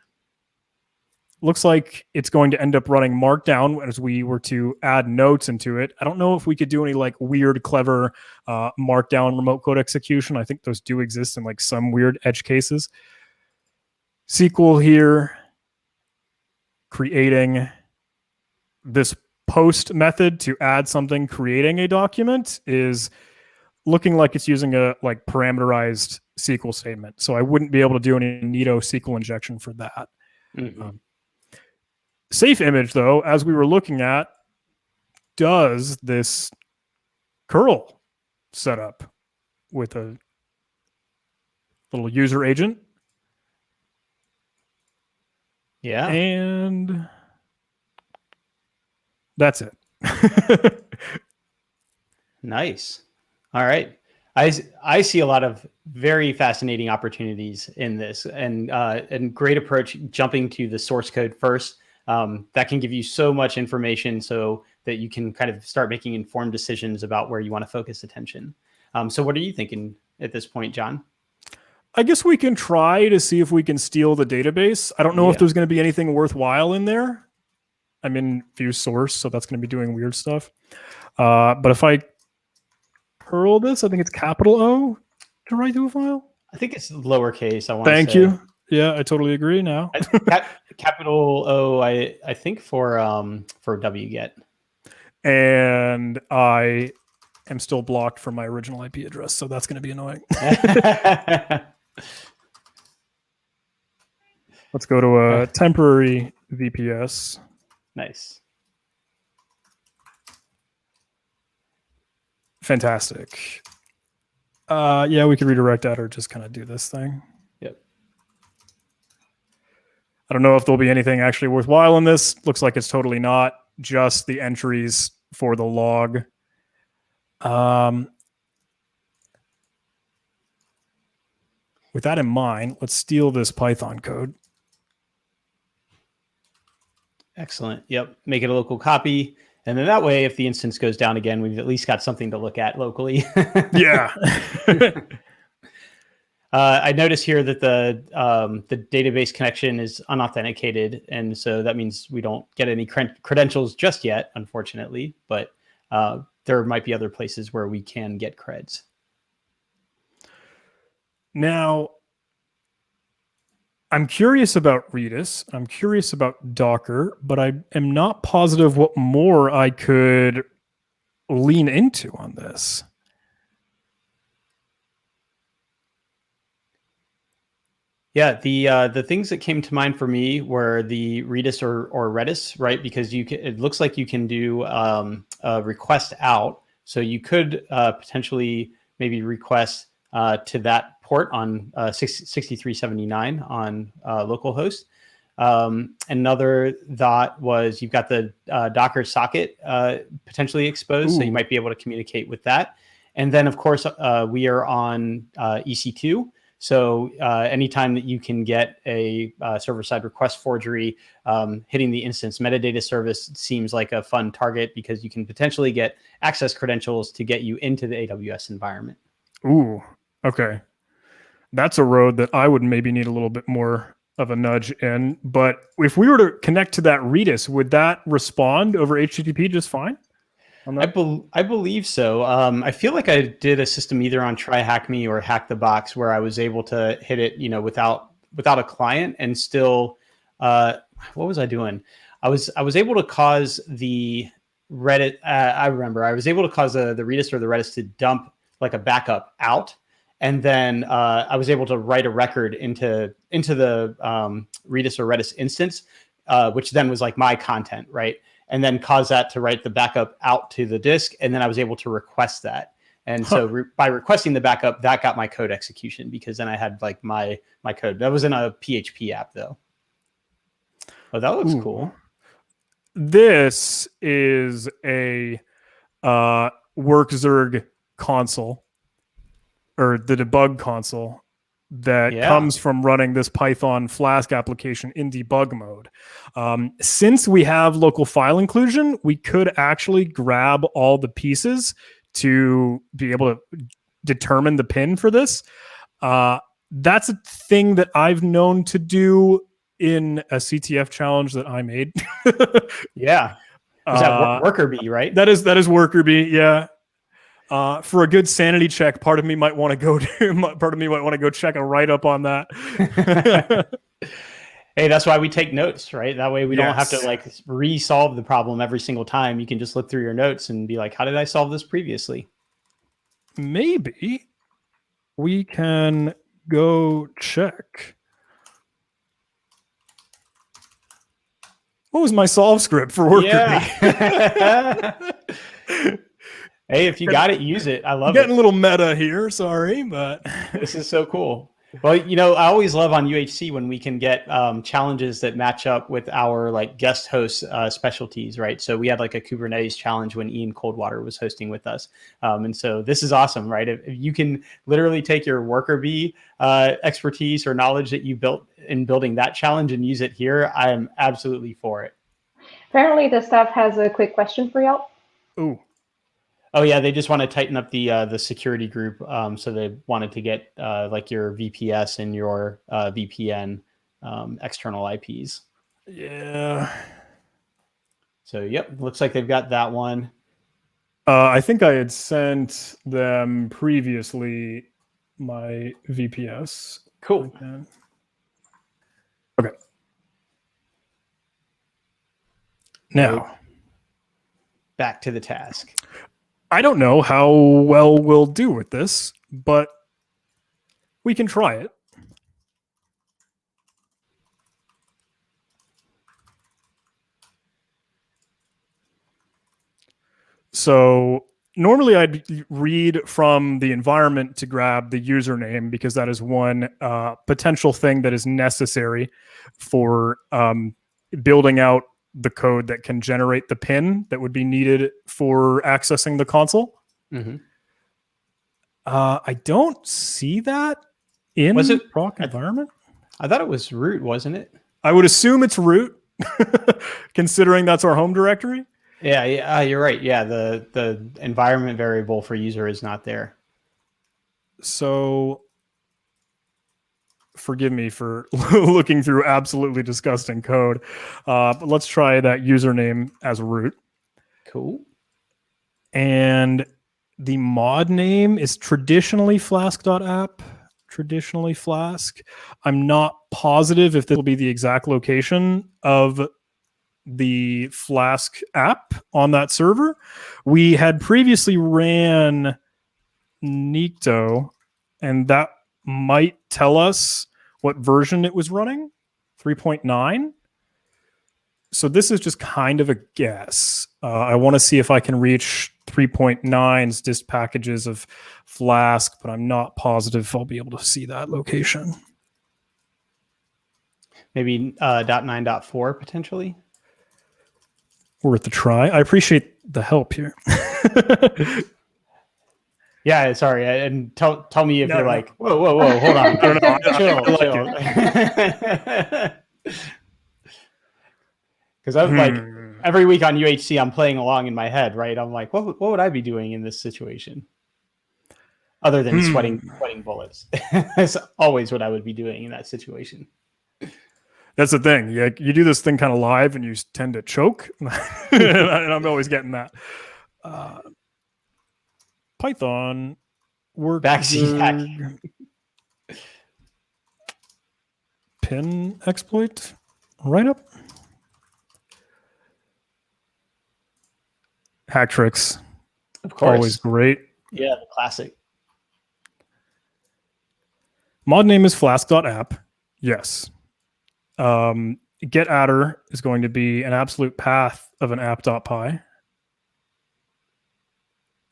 B: Looks like it's going to end up running Markdown as we were to add notes into it. I don't know if we could do any like weird, clever Markdown remote code execution. I think those do exist in like some weird edge cases. SQL here, creating this post method to add something, creating a document is looking like it's using a like parameterized SQL statement. So I wouldn't be able to do any neato SQL injection for that.
C: Mm-hmm.
B: Safe image, though, as we were looking at, does this curl setup with a little user agent.
C: Yeah.
B: And that's it.
C: Nice. All right. I see a lot of very fascinating opportunities in this, and great approach jumping to the source code first. That can give you so much information so that you can kind of start making informed decisions about where you want to focus attention. So what are you thinking at this point, John?
B: I guess we can try to see if we can steal the database. I don't know if there's going to be anything worthwhile in there. I'm in view source, so that's going to be doing weird stuff. But if I curl this, I think it's capital O to write to a file.
C: I think it's lowercase. I want
B: Thank
C: to say.
B: you. Yeah, I totally agree now.
C: Capital O, I think for wget.
B: And I am still blocked from my original IP address, so that's going to be annoying. Let's go to a temporary VPS.
C: Nice.
B: Fantastic. Yeah, we could redirect that or just kind of do this thing.
C: Yep.
B: I don't know if there'll be anything actually worthwhile in this. Looks like it's totally not. Just the entries for the log. With that in mind, let's steal this Python code.
C: Excellent. Yep. Make it a local copy. And then that way, if the instance goes down again, we've at least got something to look at locally.
B: Yeah.
C: I notice here that the database connection is unauthenticated. And so that means we don't get any credentials just yet, unfortunately. But there might be other places where we can get creds.
B: Now, I'm curious about Redis. I'm curious about Docker, but I am not positive what more I could lean into on this.
C: Yeah, the things that came to mind for me were the Redis or Redis, right? Because it looks like you can do a request out, so you could potentially maybe request to that port on 6379 on localhost. Another thought was you've got the Docker socket potentially exposed, so you might be able to communicate with that. And then, of course, we are on EC2. So anytime that you can get a server-side request forgery, hitting the instance metadata service seems like a fun target because you can potentially get access credentials to get you into the AWS environment.
B: Ooh, okay. That's a road that I would maybe need a little bit more of a nudge in. But if we were to connect to that Redis, would that respond over HTTP just fine? on that?
C: I believe so. I feel like I did a system either on Try Hack Me or Hack the Box where I was able to hit it, without a client and still. What was I doing? I was able to cause the Reddit. I remember I was able to cause the Redis or the Redis to dump like a backup out, and then I was able to write a record into the Redis or Redis instance, which then was like my content, right? And then cause that to write the backup out to the disk, and then I was able to request that. And so by requesting the backup, that got my code execution, because then I had like my code. That was in a PHP app though. Oh, that looks cool.
B: This is a WorkZerg console, or the debug console, that comes from running this Python Flask application in debug mode. Since we have local file inclusion, we could actually grab all the pieces to be able to determine the pin for this. That's a thing that I've known to do in a CTF challenge that I made.
C: Yeah. Is that worker bee, right?
B: That is worker bee, yeah. For a good sanity check, part of me might want to go check a write-up on that.
C: Hey, that's why we take notes, right? That way we don't have to like re-solve the problem every single time. You can just look through your notes and be like, how did I solve this previously?
B: Maybe we can go check. What was my solve script for worker bee?
C: Hey, if you got it, use it. I love it.
B: Getting a little meta here, sorry, but
C: this is so cool. Well, I always love on UHC when we can get challenges that match up with our like guest host specialties, right? So we had like a Kubernetes challenge when Ian Coldwater was hosting with us. And so this is awesome, right? If you can literally take your worker bee expertise or knowledge that you built in building that challenge and use it here, I am absolutely for it.
A: Apparently the staff has a quick question for y'all.
B: Ooh.
C: Oh yeah, they just want to tighten up the security group. So they wanted to get like your VPS and your VPN external IPs.
B: Yeah.
C: So yep, looks like they've got that one.
B: I think I had sent them previously my VPS.
C: Cool.
B: Okay. Now,
C: back to the task.
B: I don't know how well we'll do with this, but we can try it. So normally I'd read from the environment to grab the username, because that is one potential thing that is necessary for building out the code that can generate the pin that would be needed for accessing the console.
C: Mm-hmm.
B: I don't see that in proc environment.
C: I thought it was root, wasn't it?
B: I would assume it's root, considering that's our home directory.
C: Yeah, you're right. Yeah, the environment variable for user is not there.
B: So forgive me for looking through absolutely disgusting code. But let's try that username as root.
C: Cool.
B: And the mod name is traditionally flask.app. Traditionally Flask. I'm not positive if this will be the exact location of the Flask app on that server. We had previously ran Nikto, and that might tell us what version it was running, 3.9. So this is just kind of a guess. I want to see if I can reach 3.9's dist packages of Flask, but I'm not positive if I'll be able to see that location.
C: Maybe .9.4 potentially?
B: Worth a try. I appreciate the help here.
C: Yeah, sorry. And tell me if you're like, whoa, hold on.
B: I don't know.
C: Chill. Because I'm like, every week on UHC, I'm playing along in my head, right? I'm like, what would I be doing in this situation? Other than sweating bullets. That's always what I would be doing in that situation.
B: That's the thing. You do this thing kind of live and you tend to choke. And I'm always getting that. Python work
C: Backseat
B: pin exploit write up. Hack tricks,
C: of course.
B: always great.
C: Yeah, the classic.
B: Mod name is flask.app. Yes. Get adder is going to be an absolute path of an app.py.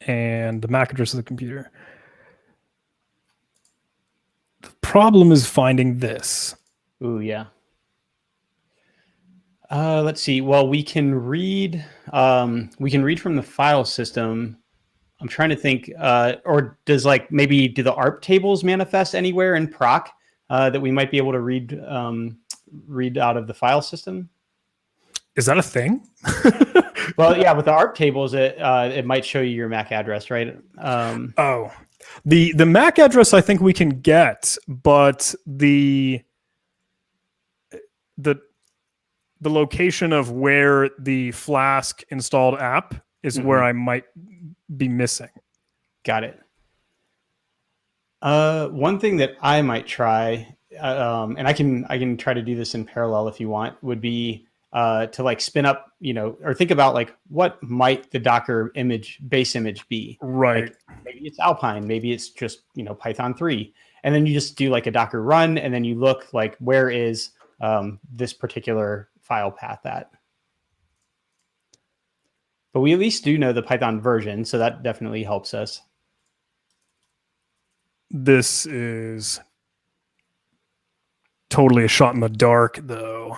B: And the MAC address of the computer. The problem is finding this.
C: Ooh, yeah. Let's see. Well, we can read from the file system. I'm trying to think, or does like maybe do the ARP tables manifest anywhere in proc that we might be able to read out of the file system?
B: Is that a thing?
C: Well, yeah, with the ARP tables, it might show you your MAC address, right?
B: The MAC address I think we can get, but the location of where the Flask installed app is where I might be missing.
C: Got it. One thing that I might try, and I can try to do this in parallel if you want, would be to like spin up, or think about like what might the Docker base image be?
B: Right.
C: Like, maybe it's Alpine, maybe it's just Python 3, and then you just do like a Docker run, and then you look like where is this particular file path at. But we at least do know the Python version, so that definitely helps us.
B: This is totally a shot in the dark, though.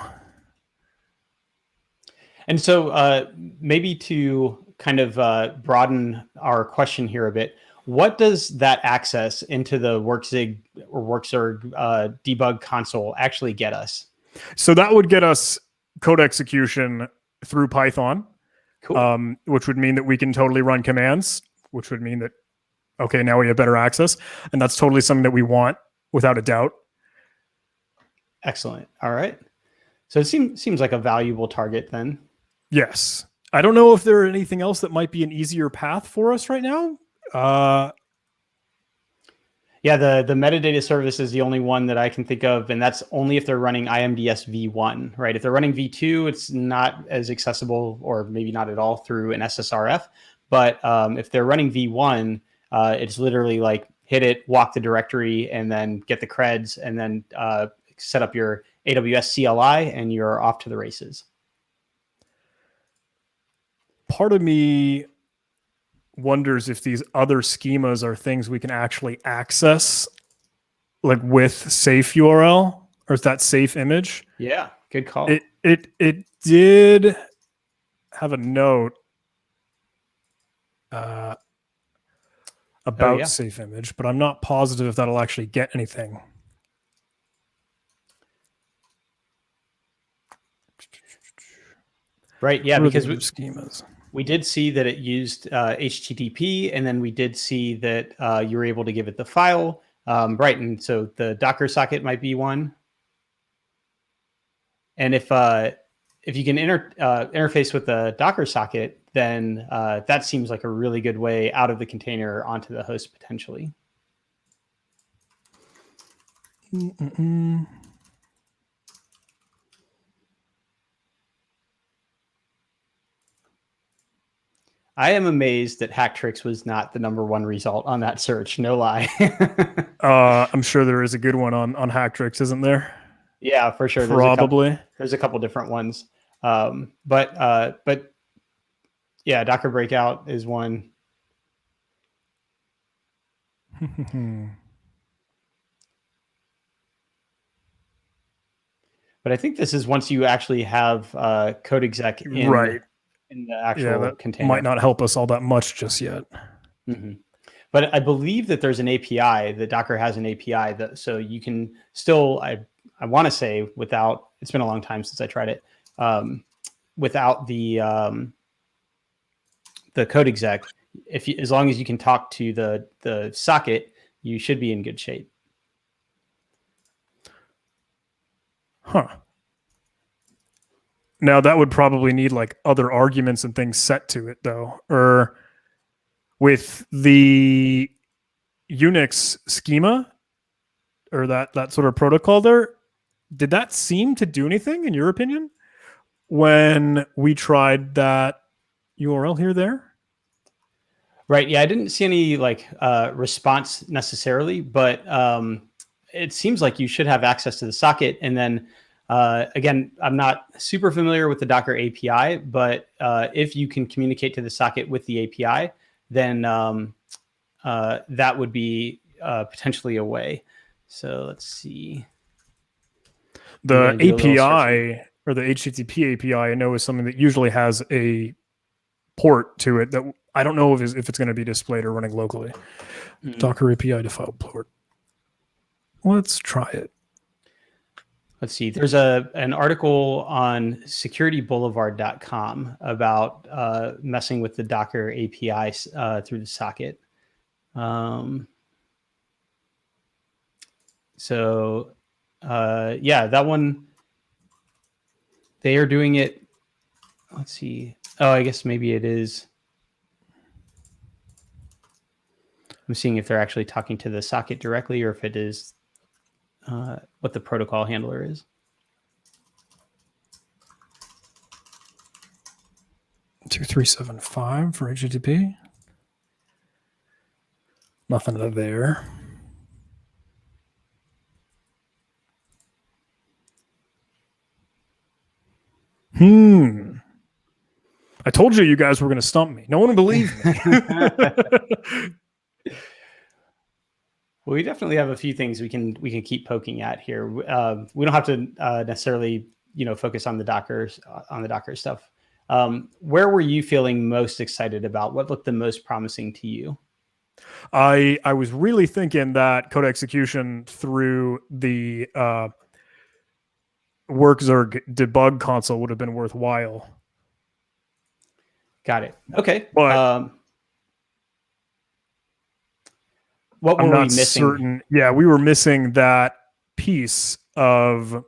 B: And
C: so maybe to kind of broaden our question here a bit, what does that access into the WorkZig or WorkZerg debug console actually get us?
B: So that would get us code execution through Python,
C: cool.
B: Which would mean that we can totally run commands, which would mean that, okay, now we have better access. And that's totally something that we want without a doubt.
C: Excellent. All right. So it seems like a valuable target then.
B: Yes. I don't know if there are anything else that might be an easier path for us right now.
C: Yeah, the metadata service is the only one that I can think of, and that's only if they're running IMDS v1, right? If they're running v2, it's not as accessible, or maybe not at all, through an SSRF. But if they're running v1, it's literally like hit it, walk the directory, and then get the creds, and then set up your AWS CLI, and you're off to the races.
B: Part of me wonders if these other schemas are things we can actually access, like with safe URL, or is that safe image?
C: Yeah, good call.
B: It did have a note about safe image, but I'm not positive if that'll actually get anything.
C: Right. Yeah, because
B: schemas.
C: We did see that it used HTTP, and then we did see that you were able to give it the file. Right, and so the Docker socket might be one. And if you can interface with the Docker socket, then that seems like a really good way out of the container onto the host potentially. I am amazed that Hacktricks was not the #1 result on that search. No lie.
B: I'm sure there is a good one on Hacktricks, isn't there?
C: Yeah, for sure.
B: Probably.
C: There's a couple different ones. But yeah, Docker Breakout is one. But I think this is once you actually have code exec in,
B: right,
C: in the actual container.
B: Might not help us all that much just yet.
C: Mm-hmm. But I believe that there's an API, that Docker has an API, that so you can still, I want to say, without, it's been a long time since I tried it, without the code exec, as long as you can talk to the socket, you should be in good shape.
B: Huh. Now that would probably need like other arguments and things set to it though. Or with the Unix schema or that sort of protocol there, did that seem to do anything in your opinion when we tried that URL here there?
C: Right. Yeah, I didn't see any like response necessarily, but it seems like you should have access to the socket. And then again, I'm not super familiar with the Docker API, but if you can communicate to the socket with the API, then that would be potentially a way. So let's see.
B: The API or the HTTP API, I know is something that usually has a port to it that I don't know if it's going to be displayed or running locally. Docker API default port. Let's try it.
C: Let's see. There's an article on securityboulevard.com about messing with the Docker API through the socket. So yeah, that one, they are doing it. Let's see. Oh, I guess maybe it is. I'm seeing if they're actually talking to the socket directly or if it is what the protocol handler is.
B: $2375 for HTTP. Nothing there. I told you guys were going to stump me. No one believed me.
C: Well, we definitely have a few things we can keep poking at here. We don't have to necessarily focus on the Docker stuff. Where were you feeling most excited about? What looked the most promising to you?
B: I was really thinking that code execution through the WorkZerg debug console would have been worthwhile.
C: Got it. Okay.
B: But
C: what were we missing?
B: Certain. Yeah, we were missing that piece of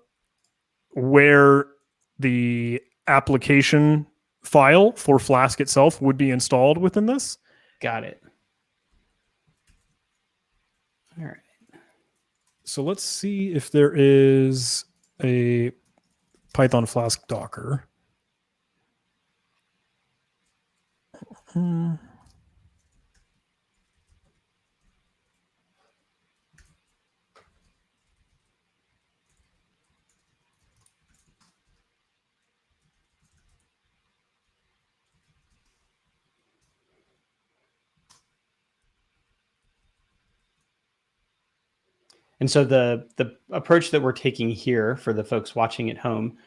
B: where the application file for Flask itself would be installed within this.
C: Got it. All right.
B: So let's see if there is a Python Flask Docker.
C: And so the approach that we're taking here for the folks watching at home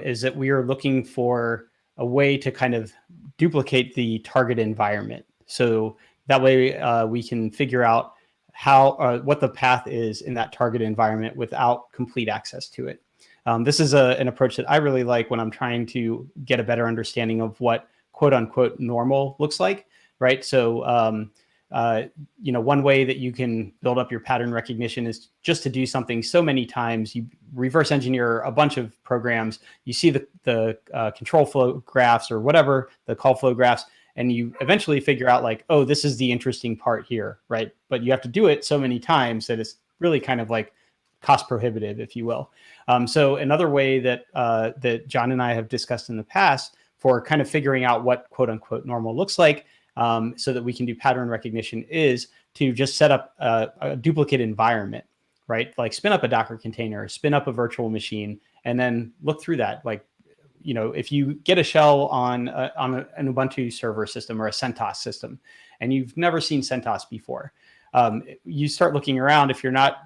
C: is that we are looking for a way to kind of duplicate the target environment. So that way we can figure out how what the path is in that target environment without complete access to it. This is an approach that I really like when I'm trying to get a better understanding of what quote unquote normal looks like, right? So one way that you can build up your pattern recognition is just to do something so many times. You reverse engineer a bunch of programs, you see the control flow graphs or whatever, the call flow graphs, and you eventually figure out like, oh, this is the interesting part here, right? But you have to do it so many times that it's really kind of like cost prohibitive, if you will. So another way that that John and I have discussed in the past for kind of figuring out what quote unquote normal looks like, so that we can do pattern recognition, is to just set up a duplicate environment, right? Like spin up a Docker container, spin up a virtual machine, and then look through that. Like, if you get a shell on an Ubuntu server system or a CentOS system, and you've never seen CentOS before, you start looking around. If you're not,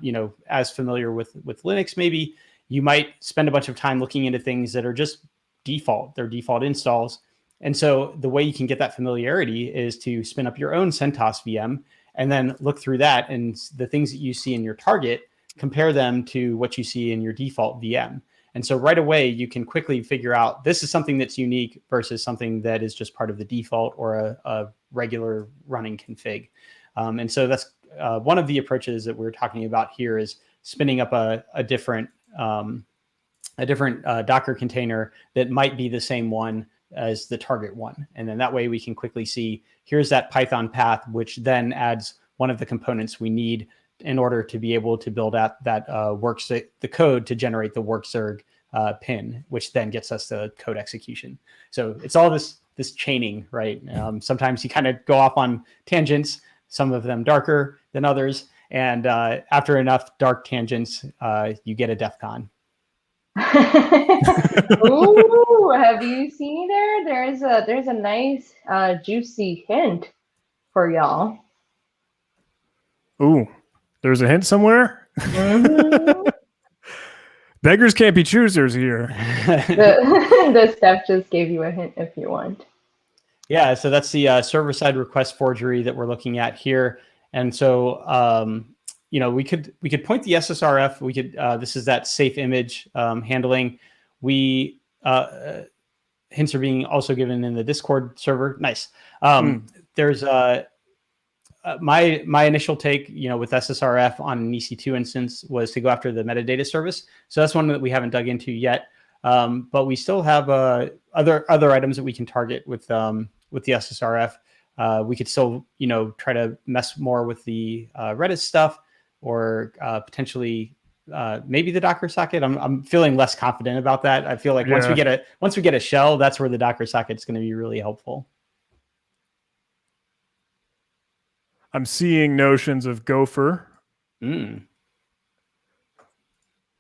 C: as familiar with Linux, maybe you might spend a bunch of time looking into things that are just default. They're default installs. And so the way you can get that familiarity is to spin up your own CentOS VM and then look through that, and the things that you see in your target, compare them to what you see in your default VM. And so right away, you can quickly figure out this is something that's unique versus something that is just part of the default or a regular running config. And so that's one of the approaches that we're talking about here, is spinning up a different Docker container that might be the same one as the target one. And then that way we can quickly see, here's that Python path, which then adds one of the components we need in order to be able to build out that the code to generate the workzerg pin, which then gets us the code execution. So it's all this chaining, right? Sometimes you kind of go off on tangents, some of them darker than others. And after enough dark tangents, you get a DEF CON.
A: Ooh, have you seen there? There's a nice juicy hint for y'all.
B: Ooh, there's a hint somewhere.
A: Mm-hmm.
B: Beggars can't be choosers here.
A: The Steph just gave you a hint if you want.
C: Yeah, so that's the server-side request forgery that we're looking at here. And so, we could point the SSRF. We could this is that safe image handling. We hints are being also given in the Discord server. Nice. There's my initial take, with SSRF on an EC2 instance was to go after the metadata service. So that's one that we haven't dug into yet. But we still have other items that we can target with the SSRF. We could still, try to mess more with the Redis stuff, or potentially maybe the Docker socket. I'm feeling less confident about that. I feel like once we get a shell, that's where the Docker socket is going to be really helpful.
B: I'm seeing notions of Gopher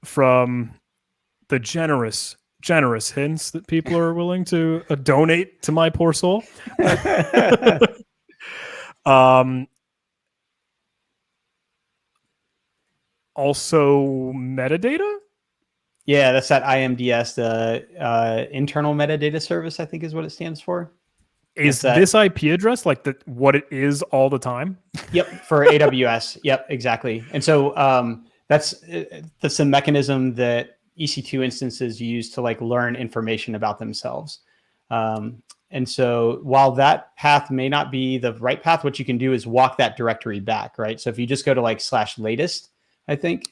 B: from the generous hints that people are willing to donate to my poor soul. Also metadata?
C: Yeah, that's that IMDS, the internal metadata service, I think is what it stands for.
B: Is this IP address like what it is all the time?
C: Yep, for AWS. Yep, exactly. And so that's a mechanism that EC2 instances use to learn information about themselves. And so while that path may not be the right path, what you can do is walk that directory back, right? So if you just go to /latest, I think.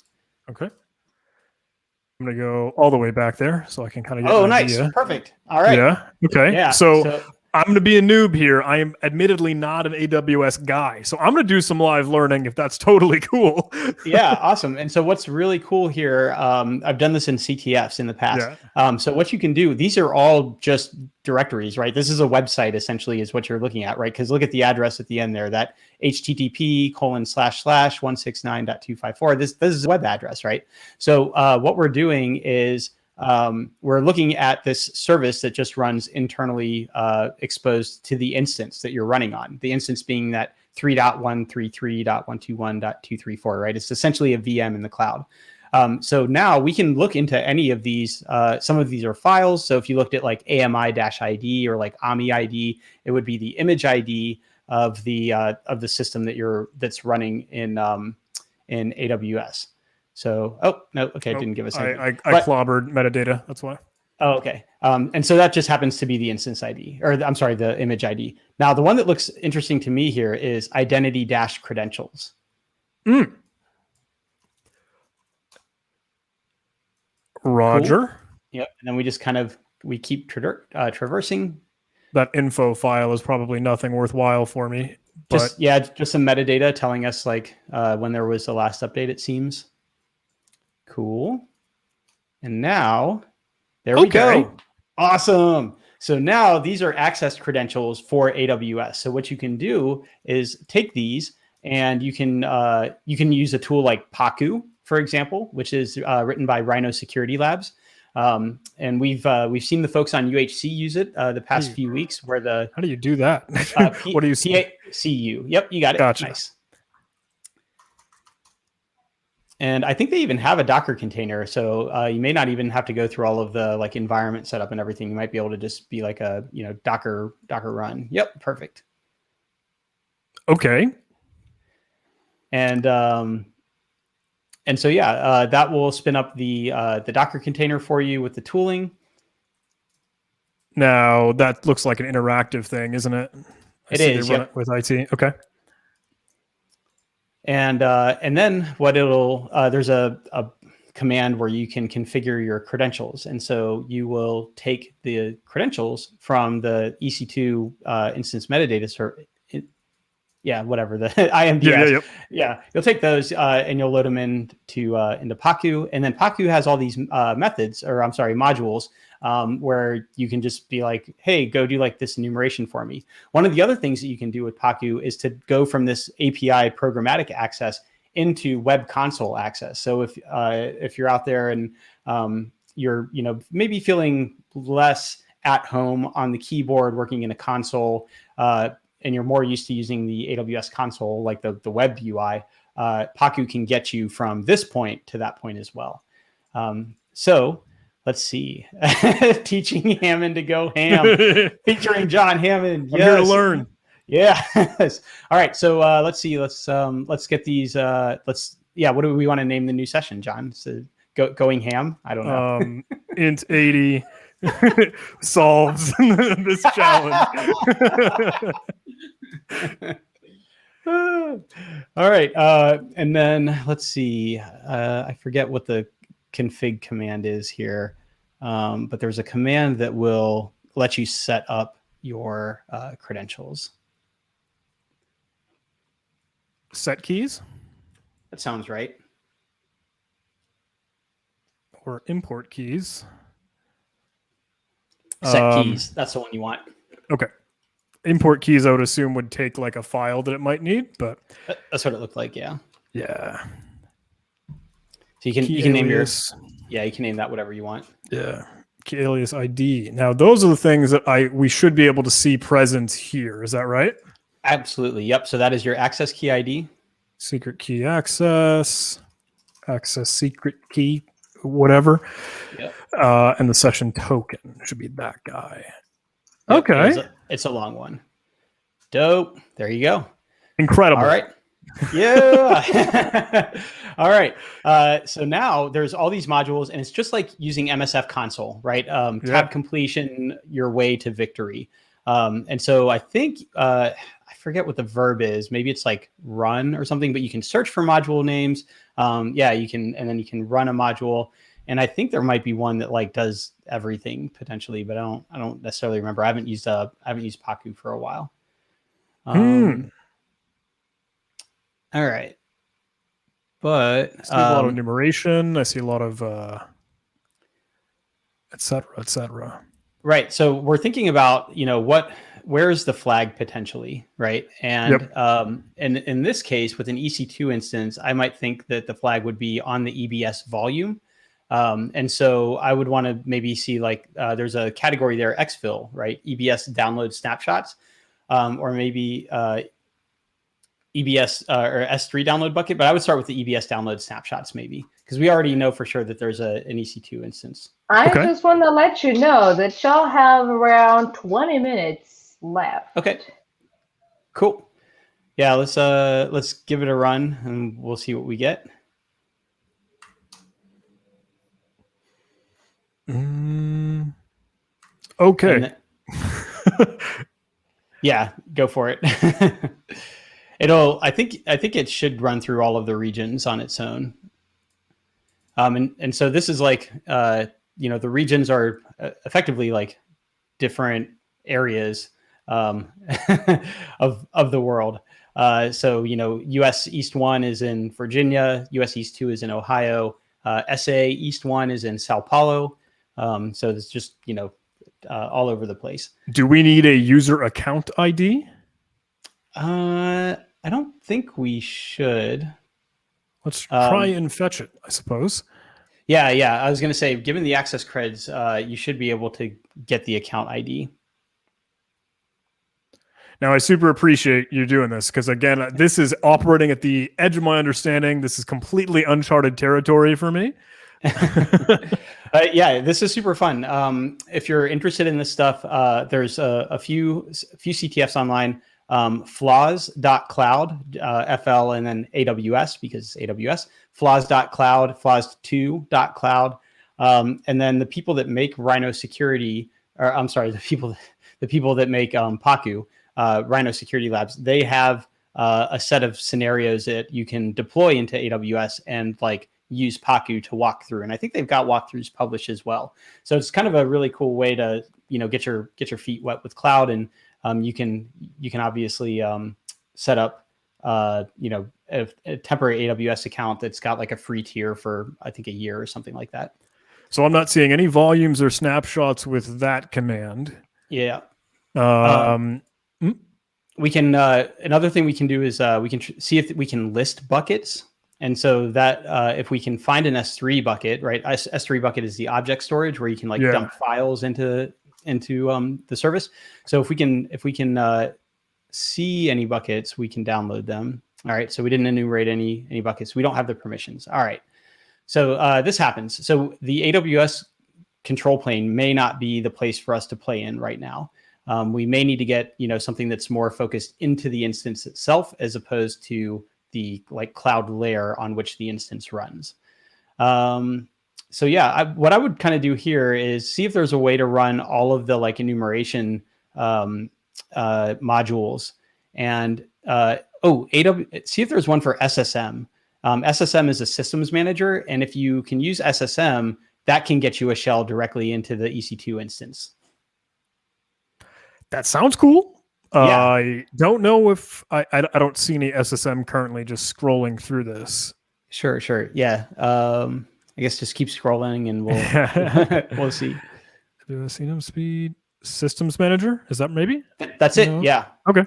B: Okay. I'm going to go all the way back there so I can kind of get an idea.
C: Perfect. All right.
B: Yeah. Okay.
C: Yeah.
B: So I'm going to be a noob here. I am admittedly not an AWS guy. So I'm going to do some live learning if that's totally cool.
C: Yeah, awesome. And so what's really cool here, I've done this in CTFs in the past. Yeah. So what you can do, these are all just directories, right? This is a website essentially is what you're looking at, right? Because look at the address at the end there, that http://169.254. This is a web address, right? So what we're doing is we're looking at this service that just runs internally exposed to the instance that you're running on. The instance being that 3.133.121.234, right? It's essentially a VM in the cloud. So now we can look into any of these. Some of these are files. So if you looked at AMI-ID or AMI ID, it would be the image ID of the system that's running in AWS. So, okay, didn't give us anything.
B: I clobbered metadata, that's why.
C: Oh, okay. And so that just happens to be the instance ID, or I'm sorry, the image ID. Now, the one that looks interesting to me here is identity-credentials.
B: Roger.
C: Cool. Yep. And then we just we keep traversing.
B: That info file is probably nothing worthwhile for me.
C: Just some metadata telling us when there was the last update, it seems. Cool. And now, there we go. Awesome. So now these are access credentials for AWS. So what you can do is take these and you can use a tool like Paku, for example, which is written by Rhino Security Labs. And we've seen the folks on UHC use it the past few weeks. How
B: do you do that? What do you see?
C: PACU. Yep, you got it.
B: Gotcha.
C: Nice. And I think they even have a Docker container, so you may not even have to go through all of the environment setup and everything. You might be able to just be a Docker run. Yep, perfect.
B: Okay.
C: And so that will spin up the Docker container for you with the tooling.
B: Now that looks like an interactive thing, isn't it?
C: It is.
B: Run it with IT. Okay.
C: And then what there's command where you can configure your credentials. And so you will take the credentials from the EC2 instance metadata whatever the IMDS. You'll take those and you'll load them into Paku, and then Paku has all these modules where you can just be like, hey, go do like this enumeration for me. One of the other things that you can do with Paku is to go from this API programmatic access into web console access. So if you're out there and you're maybe feeling less at home on the keyboard working in a console, and you're more used to using the AWS console, like the web UI, Paku can get you from this point to that point as well. So let's see. Teaching Hammond to go ham, featuring John Hammond.
B: I'm here to learn.
C: Yeah. All right. So let's see. Let's get these. What do we want to name the new session, John? So going ham? I don't know.
B: Int 80 solves this challenge.
C: All right. And then let's see. I forget what the config command is here, but there's a command that will let you set up your credentials.
B: Set keys?
C: That sounds right.
B: Or import keys.
C: Set keys. That's the one you want.
B: Okay. Import keys, I would assume, would take like a file that it might need, but
C: that's what it looked like. Yeah.
B: Yeah.
C: So you can name yours. Yeah, you can name that whatever you want.
B: Yeah. Key alias ID. Now, those are the things that we should be able to see present here. Is that right?
C: Absolutely. Yep. So that is your access key ID.
B: Secret key access secret key, whatever.
C: Yep.
B: And the session token should be that guy. Yep. Okay.
C: It's a long one. Dope. There you go.
B: Incredible.
C: All right. Yeah. All right. So now there's all these modules, and it's just like using MSF console, right? Tab completion, your way to victory. And so I think, I forget what the verb is. Maybe it's like run or something, but you can search for module names. You can, and then you can run a module. And I think there might be one that like does everything potentially, but I don't necessarily remember. I haven't used Paku for a while. All right. But
B: I see a lot of enumeration. I see a lot of et cetera.
C: Right. So we're thinking about, where is the flag potentially, right? And and in this case, with an EC2 instance, I might think that the flag would be on the EBS volume. And so I would want to maybe see there's a category there, exfil, right? EBS download snapshots, or maybe EBS or S3 download bucket. But I would start with the EBS download snapshots maybe, because we already know for sure that there's an EC2 instance.
A: I just want to let you know that y'all have around 20 minutes left.
C: Okay. Cool. Yeah, let's give it a run and we'll see what we get.
B: Okay.
C: Yeah, go for it. I think it should run through all of the regions on its own. And so this is like, the regions are effectively like different areas of the world. So, US East 1 is in Virginia, US East 2 is in Ohio, SA East 1 is in Sao Paulo. So it's just, all over the place.
B: Do we need a user account ID?
C: I don't think we should.
B: Let's try and fetch it, I suppose.
C: Yeah. I was going to say, given the access creds, you should be able to get the account ID.
B: Now, I super appreciate you doing this because, again, this is operating at the edge of my understanding. This is completely uncharted territory for me.
C: This is super fun. If you're interested in this stuff, there's a few CTFs online. Flaws.cloud, FL, and then AWS because it's AWS. Flaws.cloud, Flaws2.cloud, and then the people that make Rhino Security, or I'm sorry, the people that make Paku, Rhino Security Labs, they have a set of scenarios that you can deploy into AWS and use Paku to walk through. And I think they've got walkthroughs published as well. So it's kind of a really cool way to, get your feet wet with cloud. And you can obviously set up, a temporary AWS account that's got like a free tier for, I think, a year or something like that.
B: So I'm not seeing any volumes or snapshots with that command.
C: Yeah.
B: Mm,
C: We can, another thing we can do is we can see if we can list buckets. And so that if we can find an S3 bucket, right? S3 bucket is the object storage where you can like dump files into the service. So if we can see any buckets, we can download them. All right. So we didn't enumerate any buckets. We don't have the permissions. All right. So this happens. So the AWS control plane may not be the place for us to play in right now. We may need to get, something that's more focused into the instance itself, as opposed to the like cloud layer on which the instance runs. So yeah, what I would kind of do here is see if there's a way to run all of the like enumeration modules, and see if there's one for SSM. SSM is a systems manager, and if you can use SSM, that can get you a shell directly into the EC2 instance.
B: that sounds cool.
C: Yeah.
B: I don't know if I don't see any SSM currently. Just scrolling through this.
C: Sure. Yeah. I guess just keep scrolling and we'll see.
B: Synum speed systems manager. Is that maybe?
C: That's it. No. Yeah.
B: Okay.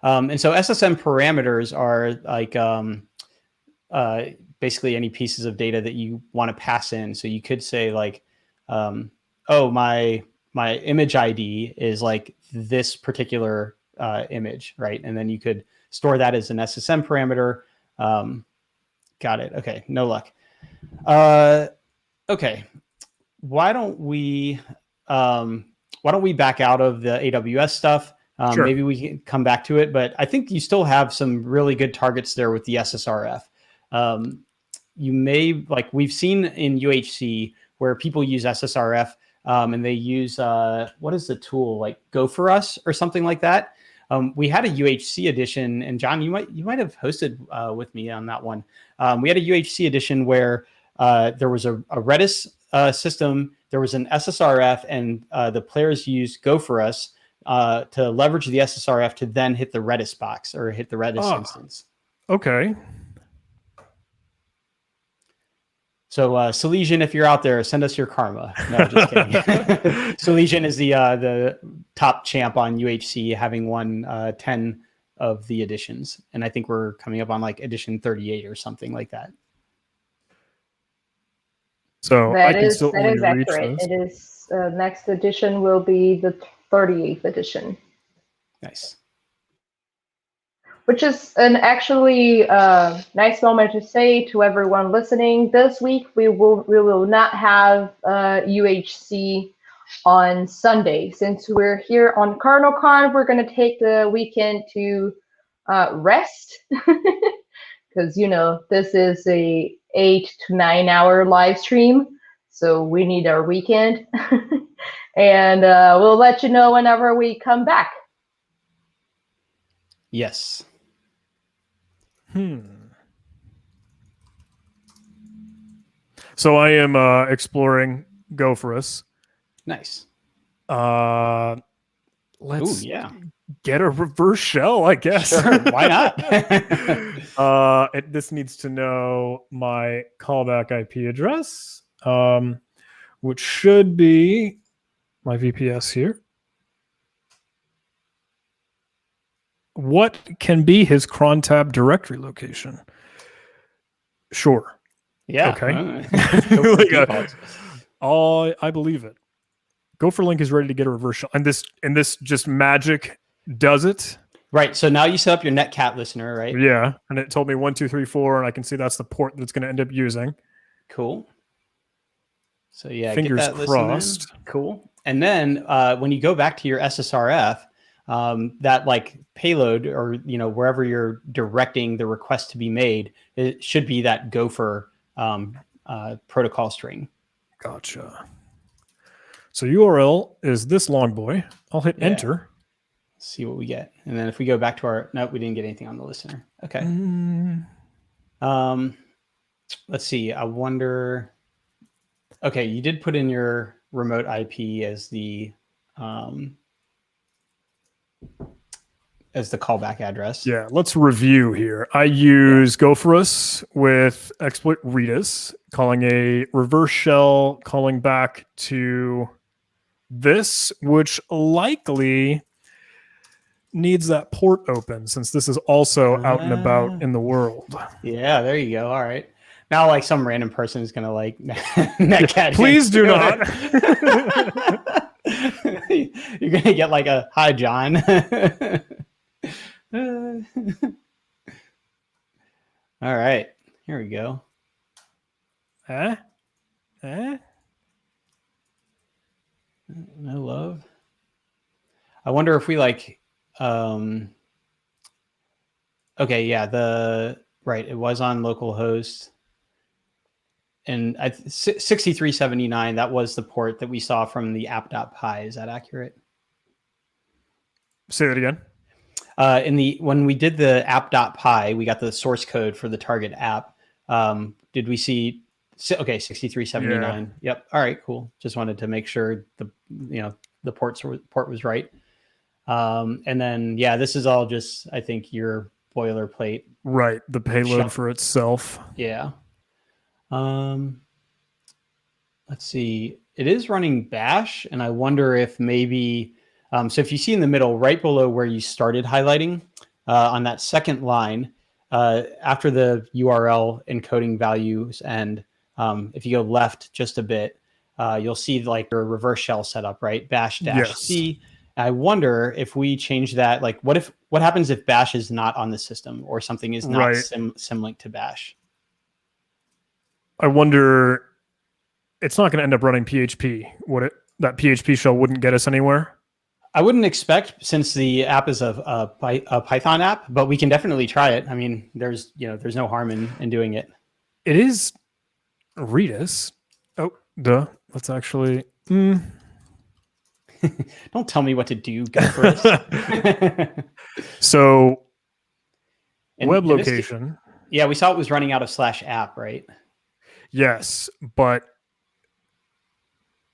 C: And so SSM parameters are like basically any pieces of data that you want to pass in. So you could say like, my image ID is like this particular image, right? And then you could store that as an SSM parameter. Got it. Okay, no luck. Okay, why don't we back out of the AWS stuff? Sure. Maybe we can come back to it, but I think you still have some really good targets there with the SSRF. You may, like we've seen in UHC where people use SSRF and they use, what is the tool, like Go For Us or something like that. We had a UHC edition, and John, you might have hosted with me on that one. We had a UHC edition where there was a Redis system, there was an SSRF, and the players used Go For Us to leverage the SSRF to then hit the Redis box or hit the Redis instance.
B: Okay.
C: So Salesian, if you're out there, send us your karma. No, just kidding. Salesian is the top champ on UHC, having won 10 of the editions, and I think we're coming up on like edition 38 or something like that.
B: So
A: that is accurate. It is next edition will be the 38th edition.
C: Nice.
A: Which is an actually nice moment to say to everyone listening. This week we will not have UHC on Sunday. Since we're here on Kernelcon, we're going to take the weekend to rest because this is a 8 to 9 hour live stream, so we need our weekend. And we'll let you know whenever we come back.
C: Yes.
B: So I am exploring Go For Us.
C: Nice.
B: Let's get a reverse shell, I guess.
C: Sure, why not?
B: This needs to know my callback IP address, which should be my VPS here. What can be his cron tab directory location? Sure.
C: Yeah.
B: Okay. I believe it. Gopherlink is ready to get a reverse shell, and this just magic does it.
C: Right. So now you set up your netcat listener, right?
B: Yeah, and it told me 1, 2, 3, 4, and I can see that's the port that's going to end up using.
C: Cool. So yeah,
B: fingers
C: get that
B: crossed.
C: Cool. And then when you go back to your SSRF, that like payload or wherever you're directing the request to be made, it should be that Gopher protocol string.
B: Gotcha. So URL is this long boy. I'll hit enter.
C: See what we get. And then if we go back to our, no, we didn't get anything on the listener. Okay. let's see. I wonder. Okay, you did put in your remote IP as the callback address.
B: Yeah, let's review here. I use Gopherus with exploit Redis, calling a reverse shell, calling back to this, which likely needs that port open since this is also out and about in the world.
C: Yeah, there you go. All right. Now, like some random person is gonna like netcat.
B: Please do not.
C: You're gonna get like a hi, John. All right, here we go.
B: No
C: love. I wonder if we like. Okay, yeah. It was on localhost. And 6379, that was the port that we saw from the app.py. Is that accurate?
B: Say that again.
C: When we did the app.py, we got the source code for the target app. Did we see? Okay, 6379. Yeah. Yep. All right. Cool. Just wanted to make sure the port was right. And then this is all just, I think, your boilerplate.
B: Right. The payload for itself.
C: Yeah. Let's see. It is running bash, and I wonder if maybe. So if you see in the middle, right below where you started highlighting, on that second line, after the URL encoding values, and if you go left just a bit, you'll see like your reverse shell setup, right? Bash dash C. I wonder if we change that. Like, what happens if bash is not on the system or something is not symlink to bash?
B: I wonder, it's not going to end up running PHP, would it? That PHP shell wouldn't get us anywhere?
C: I wouldn't expect, since the app is a Python app, but we can definitely try it. I mean, there's no harm in doing it.
B: It is Redis. Oh, duh. Let's actually... Don't
C: tell me what to do, Gopherus.
B: So, web location.
C: Yeah, we saw it was running out of /app, right?
B: Yes, but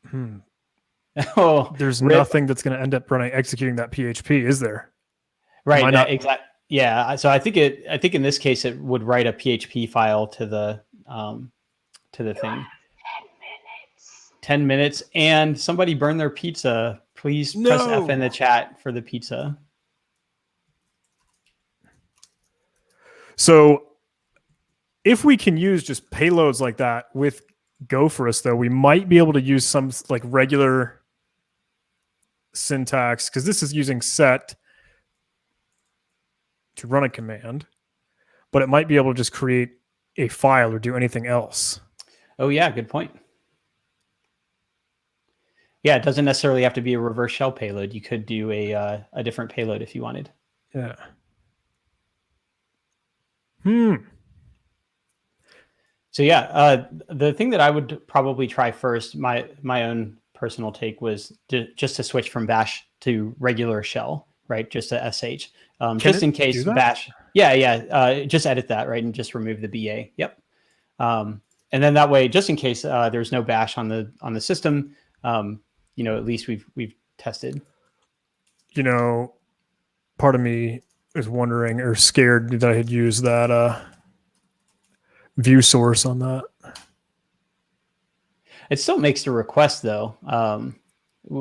B: there's
C: rip.
B: nothing that's going to end up executing that PHP, is there?
C: Right. Exactly. Yeah. So I think in this case it would write a PHP file to the thing. 10 minutes, and somebody burned their pizza. Please press F in the chat for the pizza.
B: So if we can use just payloads like that with Gopherus, though, we might be able to use some like regular syntax, because this is using set to run a command, but it might be able to just create a file or do anything else.
C: Oh yeah, good point. Yeah, it doesn't necessarily have to be a reverse shell payload. You could do a different payload if you wanted.
B: Yeah.
C: So yeah, the thing that I would probably try first, my own personal take, was just to switch from bash to regular shell, right? Just to sh, just in case bash. Yeah. Just edit that, right, and just remove the BA. Yep. And then that way, just in case there's no bash on the system, at least we've tested.
B: Part of me is wondering or scared that I had used that view source on that.
C: It still makes the request though.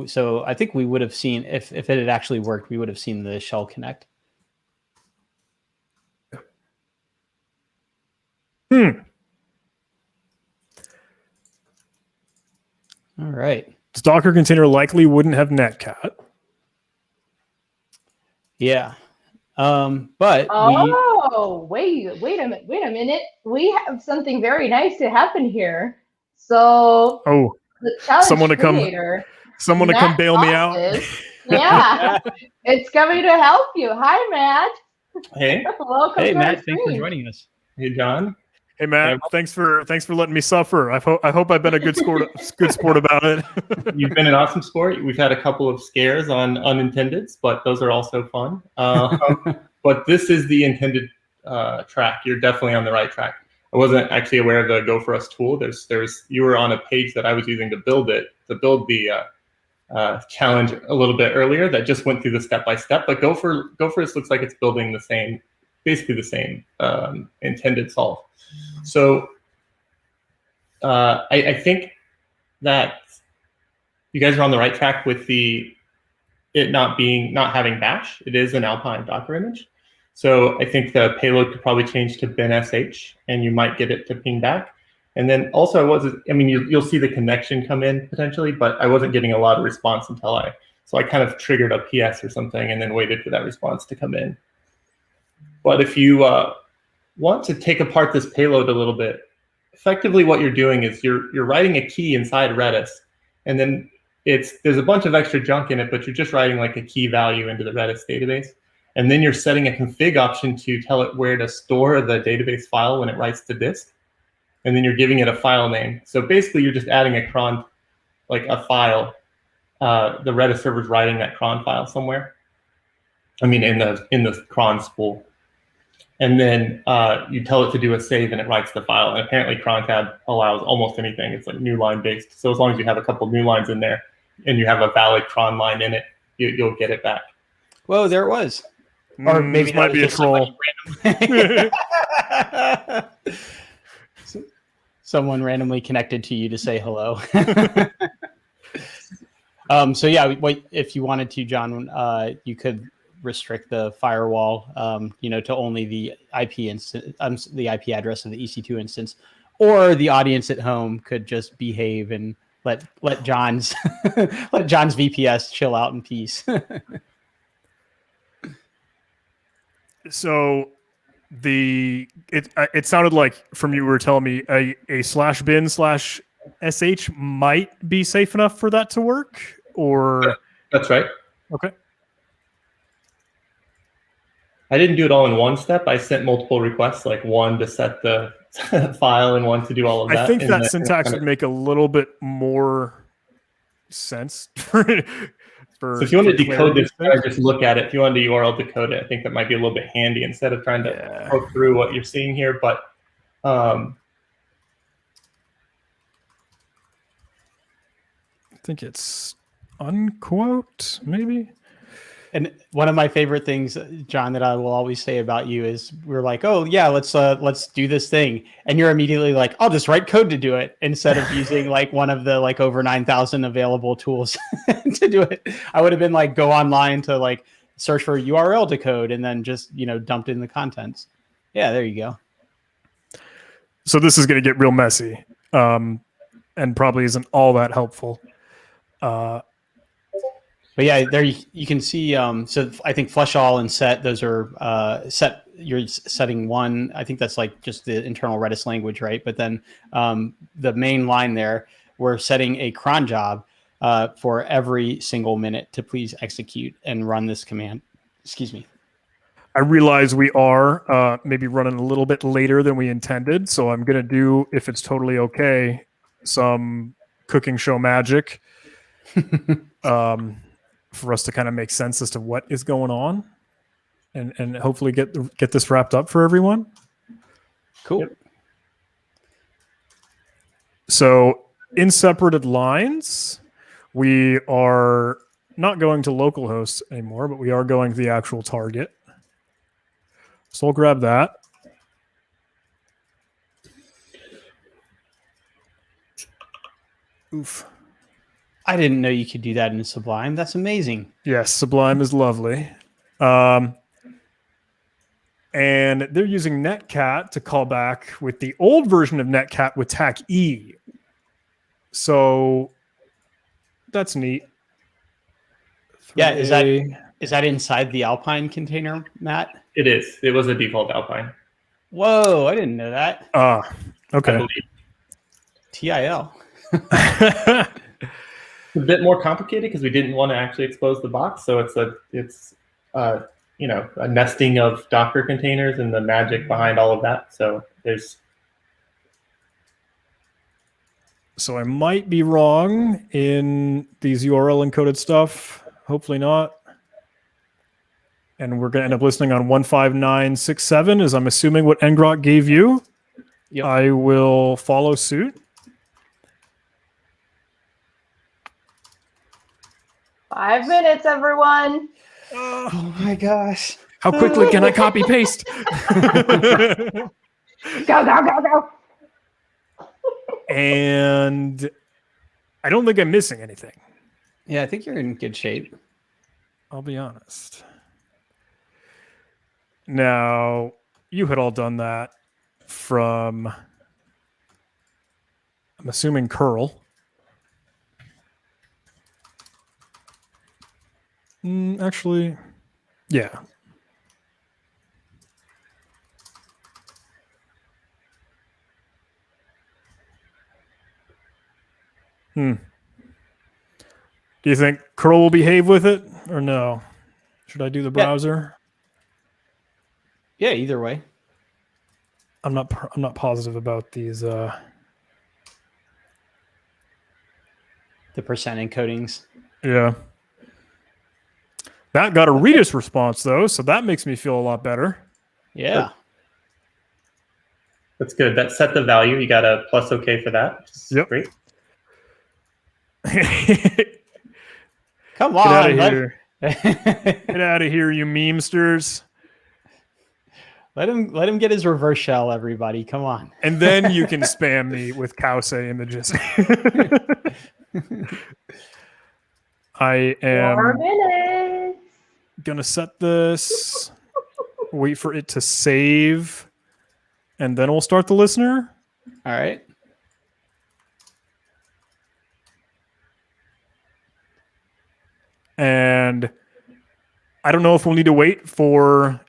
C: So I think we would have seen, if it had actually worked, we would have seen the shell connect. All right.
B: This Docker container likely wouldn't have netcat.
C: Yeah. But
A: wait a minute. We have something very nice to happen here. So the challenge
B: someone to come bail me out.
A: Yeah. It's coming to help you. Hi, Matt.
D: Hey.
A: Welcome.
C: Hey, Matt. Thanks for joining us.
D: Hey, John.
B: Hey, Matt. Thanks for letting me suffer. I hope I've been a good sport about it.
D: You've been an awesome sport. We've had a couple of scares on unintendeds, but those are also fun. But this is the intended track. You're definitely on the right track. I wasn't actually aware of the Go For Us tool. You were on a page that I was using to build the challenge a little bit earlier that just went through the step-by-step, but Go For Us looks like it's building basically the same intended solve. So I think that you guys are on the right track with it not having bash. It is an Alpine Docker image. So I think the payload could probably change to bin.sh, and you might get it to ping back. And then also you'll see the connection come in potentially, but I wasn't getting a lot of response so I kind of triggered a PS or something and then waited for that response to come in. But if you want to take apart this payload a little bit, effectively what you're doing is you're writing a key inside Redis, and then there's a bunch of extra junk in it, but you're just writing like a key value into the Redis database. And then you're setting a config option to tell it where to store the database file when it writes to disk. And then you're giving it a file name. So basically you're just adding a cron, like a file. The Redis server's writing that cron file somewhere. In the cron spool. And then you tell it to do a save and it writes the file. And apparently cron tab allows almost anything. It's like new line based. So as long as you have a couple new lines in there and you have a valid cron line in it, you'll get it back.
C: Whoa, there it was. Or maybe
B: this might be a troll.
C: Someone randomly connected to you to say hello. So yeah, if you wanted to, John, you could restrict the firewall, to only the IP the IP address of the EC2 instance, or the audience at home could just behave and let John's VPS chill out in peace.
B: So it sounded like from you were telling me a /bin/sh might be safe enough for that to work, or
D: that's right.
B: Okay.
D: I didn't do it all in one step. I sent multiple requests, like one to set the file and one to do all of that.
B: I think that syntax would make a little bit more sense.
D: So if you want to decode this, just look at it. If you want to URL decode it, I think that might be a little bit handy instead of trying to poke through what you're seeing here. But
B: I think it's unquote, maybe.
C: And one of my favorite things, John, that I will always say about you is we're like, oh yeah, let's do this thing, and you're immediately like, I'll just write code to do it instead of using like one of the like over 9,000 available tools to do it. I would have been like, go online to like search for URL decode and then just dumped in the contents. Yeah, there you go.
B: So this is going to get real messy, and probably isn't all that helpful.
C: But yeah, there you can see. So I think flush all and set, those are set. You're setting one. I think that's like just the internal Redis language, right? But then the main line there, we're setting a cron job for every single minute to please execute and run this command. Excuse me.
B: I realize we are maybe running a little bit later than we intended. So I'm going to do, if it's totally okay, some cooking show magic. For us to kind of make sense as to what is going on, and hopefully get this wrapped up for everyone.
C: Cool.
B: Yep. So in separated lines, we are not going to localhost anymore, but we are going to the actual target. So I'll grab that. Oof.
C: I didn't know you could do that in Sublime. That's amazing.
B: Yes, Sublime is lovely. And they're using Netcat to call back with the old version of Netcat with TAC E. So that's neat.
C: Yeah, is that inside the Alpine container, Matt?
D: It is. It was a default Alpine.
C: Whoa, I didn't know that.
B: Okay.
C: TIL.
D: A bit more complicated because we didn't want to actually expose the box, so it's a nesting of Docker containers and the magic behind all of that. So
B: I might be wrong in these URL encoded stuff. Hopefully not. And we're going to end up listening on 15967, as I'm assuming what ngrok gave you.
C: Yep.
B: I will follow suit.
A: 5 minutes, everyone.
C: Oh my gosh.
B: How quickly can I copy paste?
A: Go, go, go, go.
B: And I don't think I'm missing anything.
C: Yeah, I think you're in good shape.
B: I'll be honest. Now, you had all done that from, I'm assuming, curl. Actually, yeah. Do you think curl will behave with it or no? Should I do the browser?
C: Yeah, either way.
B: I'm not positive about these.
C: The percent encodings.
B: Yeah. That got a Redis response though, so that makes me feel a lot better.
C: Yeah.
D: That's good. That set the value. You got a plus OK for that.
B: Yep.
D: Great.
C: Come on.
B: Get out of here. Get out of here, you memesters.
C: Let him get his reverse shell, everybody. Come on.
B: And then you can spam me with Cowse images. I
A: 4
B: am
A: minutes.
B: gonna set this, wait for it to save, and then we'll start the listener.
C: All right.
B: And I don't know if we'll need to wait for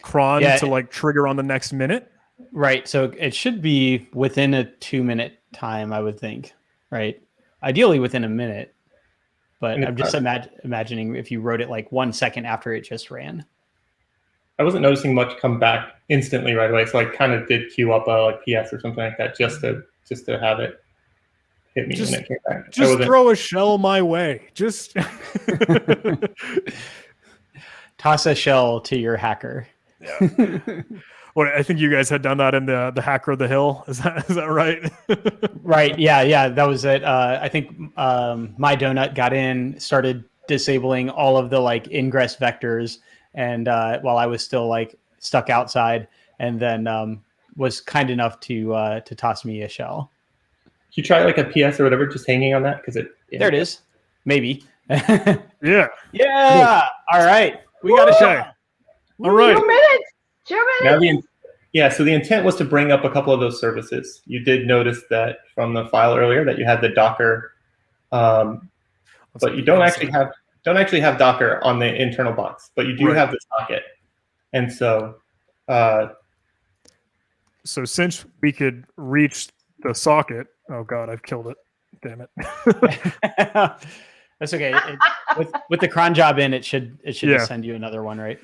B: cron to like trigger on the next minute.
C: Right. So it should be within a 2-minute time, I would think. Right. Ideally within a minute. But I'm just imagining if you wrote it like 1 second after it just ran.
D: I wasn't noticing much come back instantly right away, so I kind of did queue up a like PS or something like that just to have it hit me when it came back.
B: Just throw a shell my way. Just
C: toss a shell to your hacker.
B: Yeah. What I think you guys had done that in the Hacker of the Hill. Is that right?
C: Right. Yeah. That was it. I think my donut got in, started disabling all of the like ingress vectors, and while I was still like stuck outside, and then was kind enough to toss me a shell.
D: You try like a PS or whatever, just hanging on that because there
C: it is. Maybe.
B: Yeah.
C: Yeah. All right. We got a shell.
B: All right.
A: 2 minutes. 2 minutes.
D: Now so the intent was to bring up a couple of those services. You did notice that from the file earlier that you had the Docker, but you don't actually have Docker on the internal box, but you do have the socket. And so,
B: so since we could reach the socket, oh God, I've killed it. Damn it.
C: That's okay. With the cron job in, it should just send you another one, right?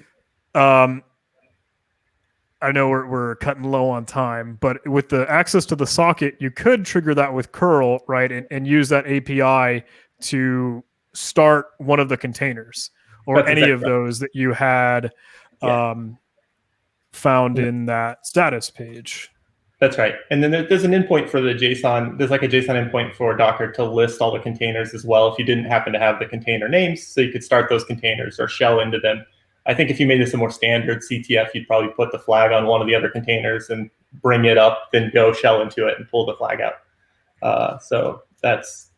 B: I know we're cutting low on time, but with the access to the socket, you could trigger that with curl, right? And use that API to start one of the containers or of those that you had found in that status page.
D: That's right. And then there's an endpoint for the JSON. There's like a JSON endpoint for Docker to list all the containers as well if you didn't happen to have the container names. So you could start those containers or shell into them. I think if you made this a more standard CTF, you'd probably put the flag on one of the other containers and bring it up, then go shell into it and pull the flag out. So that's...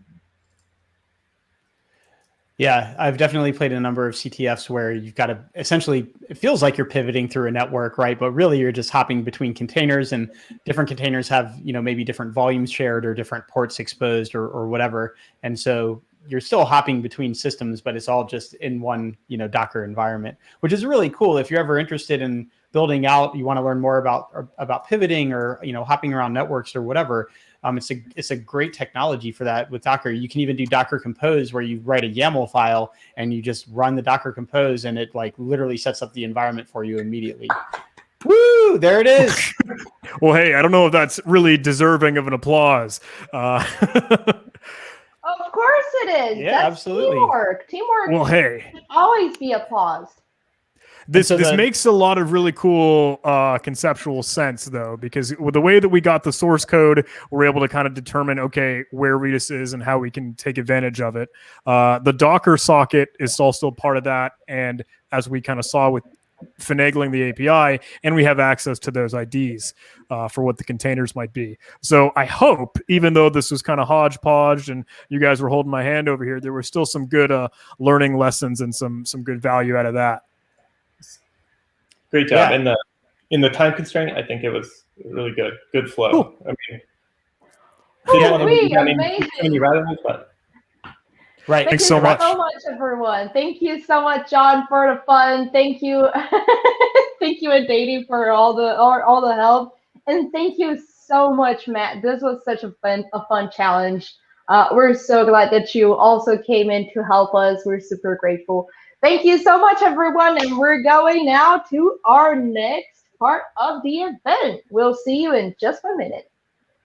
C: Yeah, I've definitely played a number of CTFs where you've got to essentially, it feels like you're pivoting through a network, right? But really you're just hopping between containers, and different containers have, maybe different volumes shared or different ports exposed or whatever. And so you're still hopping between systems, but it's all just in one, Docker environment, which is really cool. If you're ever interested in building out, you want to learn more about pivoting or, hopping around networks or whatever. It's a great technology for that with Docker. You can even do Docker Compose, where you write a YAML file and you just run the Docker Compose, and it like literally sets up the environment for you immediately. Woo! There it is.
B: Well, hey, I don't know if that's really deserving of an applause.
A: Of course it is.
C: Yeah,
A: That's
C: absolutely.
A: Teamwork.
B: Well, hey.
A: Should always be applauded.
B: This
C: so
B: makes a lot of really cool conceptual sense, though, because with the way that we got the source code, we're able to kind of determine, okay, where Redis is and how we can take advantage of it. The Docker socket is also part of that, and as we kind of saw with finagling the API, and we have access to those IDs for what the containers might be. So I hope, even though this was kind of hodgepodge and you guys were holding my hand over here, there were still some good learning lessons and some good value out of that.
D: Great job.
C: Yeah.
D: In the time constraint, I think it was really good flow.
B: Cool.
D: I mean,
A: Amazing.
D: But
C: Right.
A: Thank
B: Thanks
A: you
B: so much.
A: everyone. Thank you so much, John, for the fun. Thank you, thank you, and Dady for all the help, and thank you so much, Matt. This was such a fun challenge. We're so glad that you also came in to help us. We're super grateful. Thank you so much, everyone, and we're going now to our next part of the event. We'll see you in just a minute.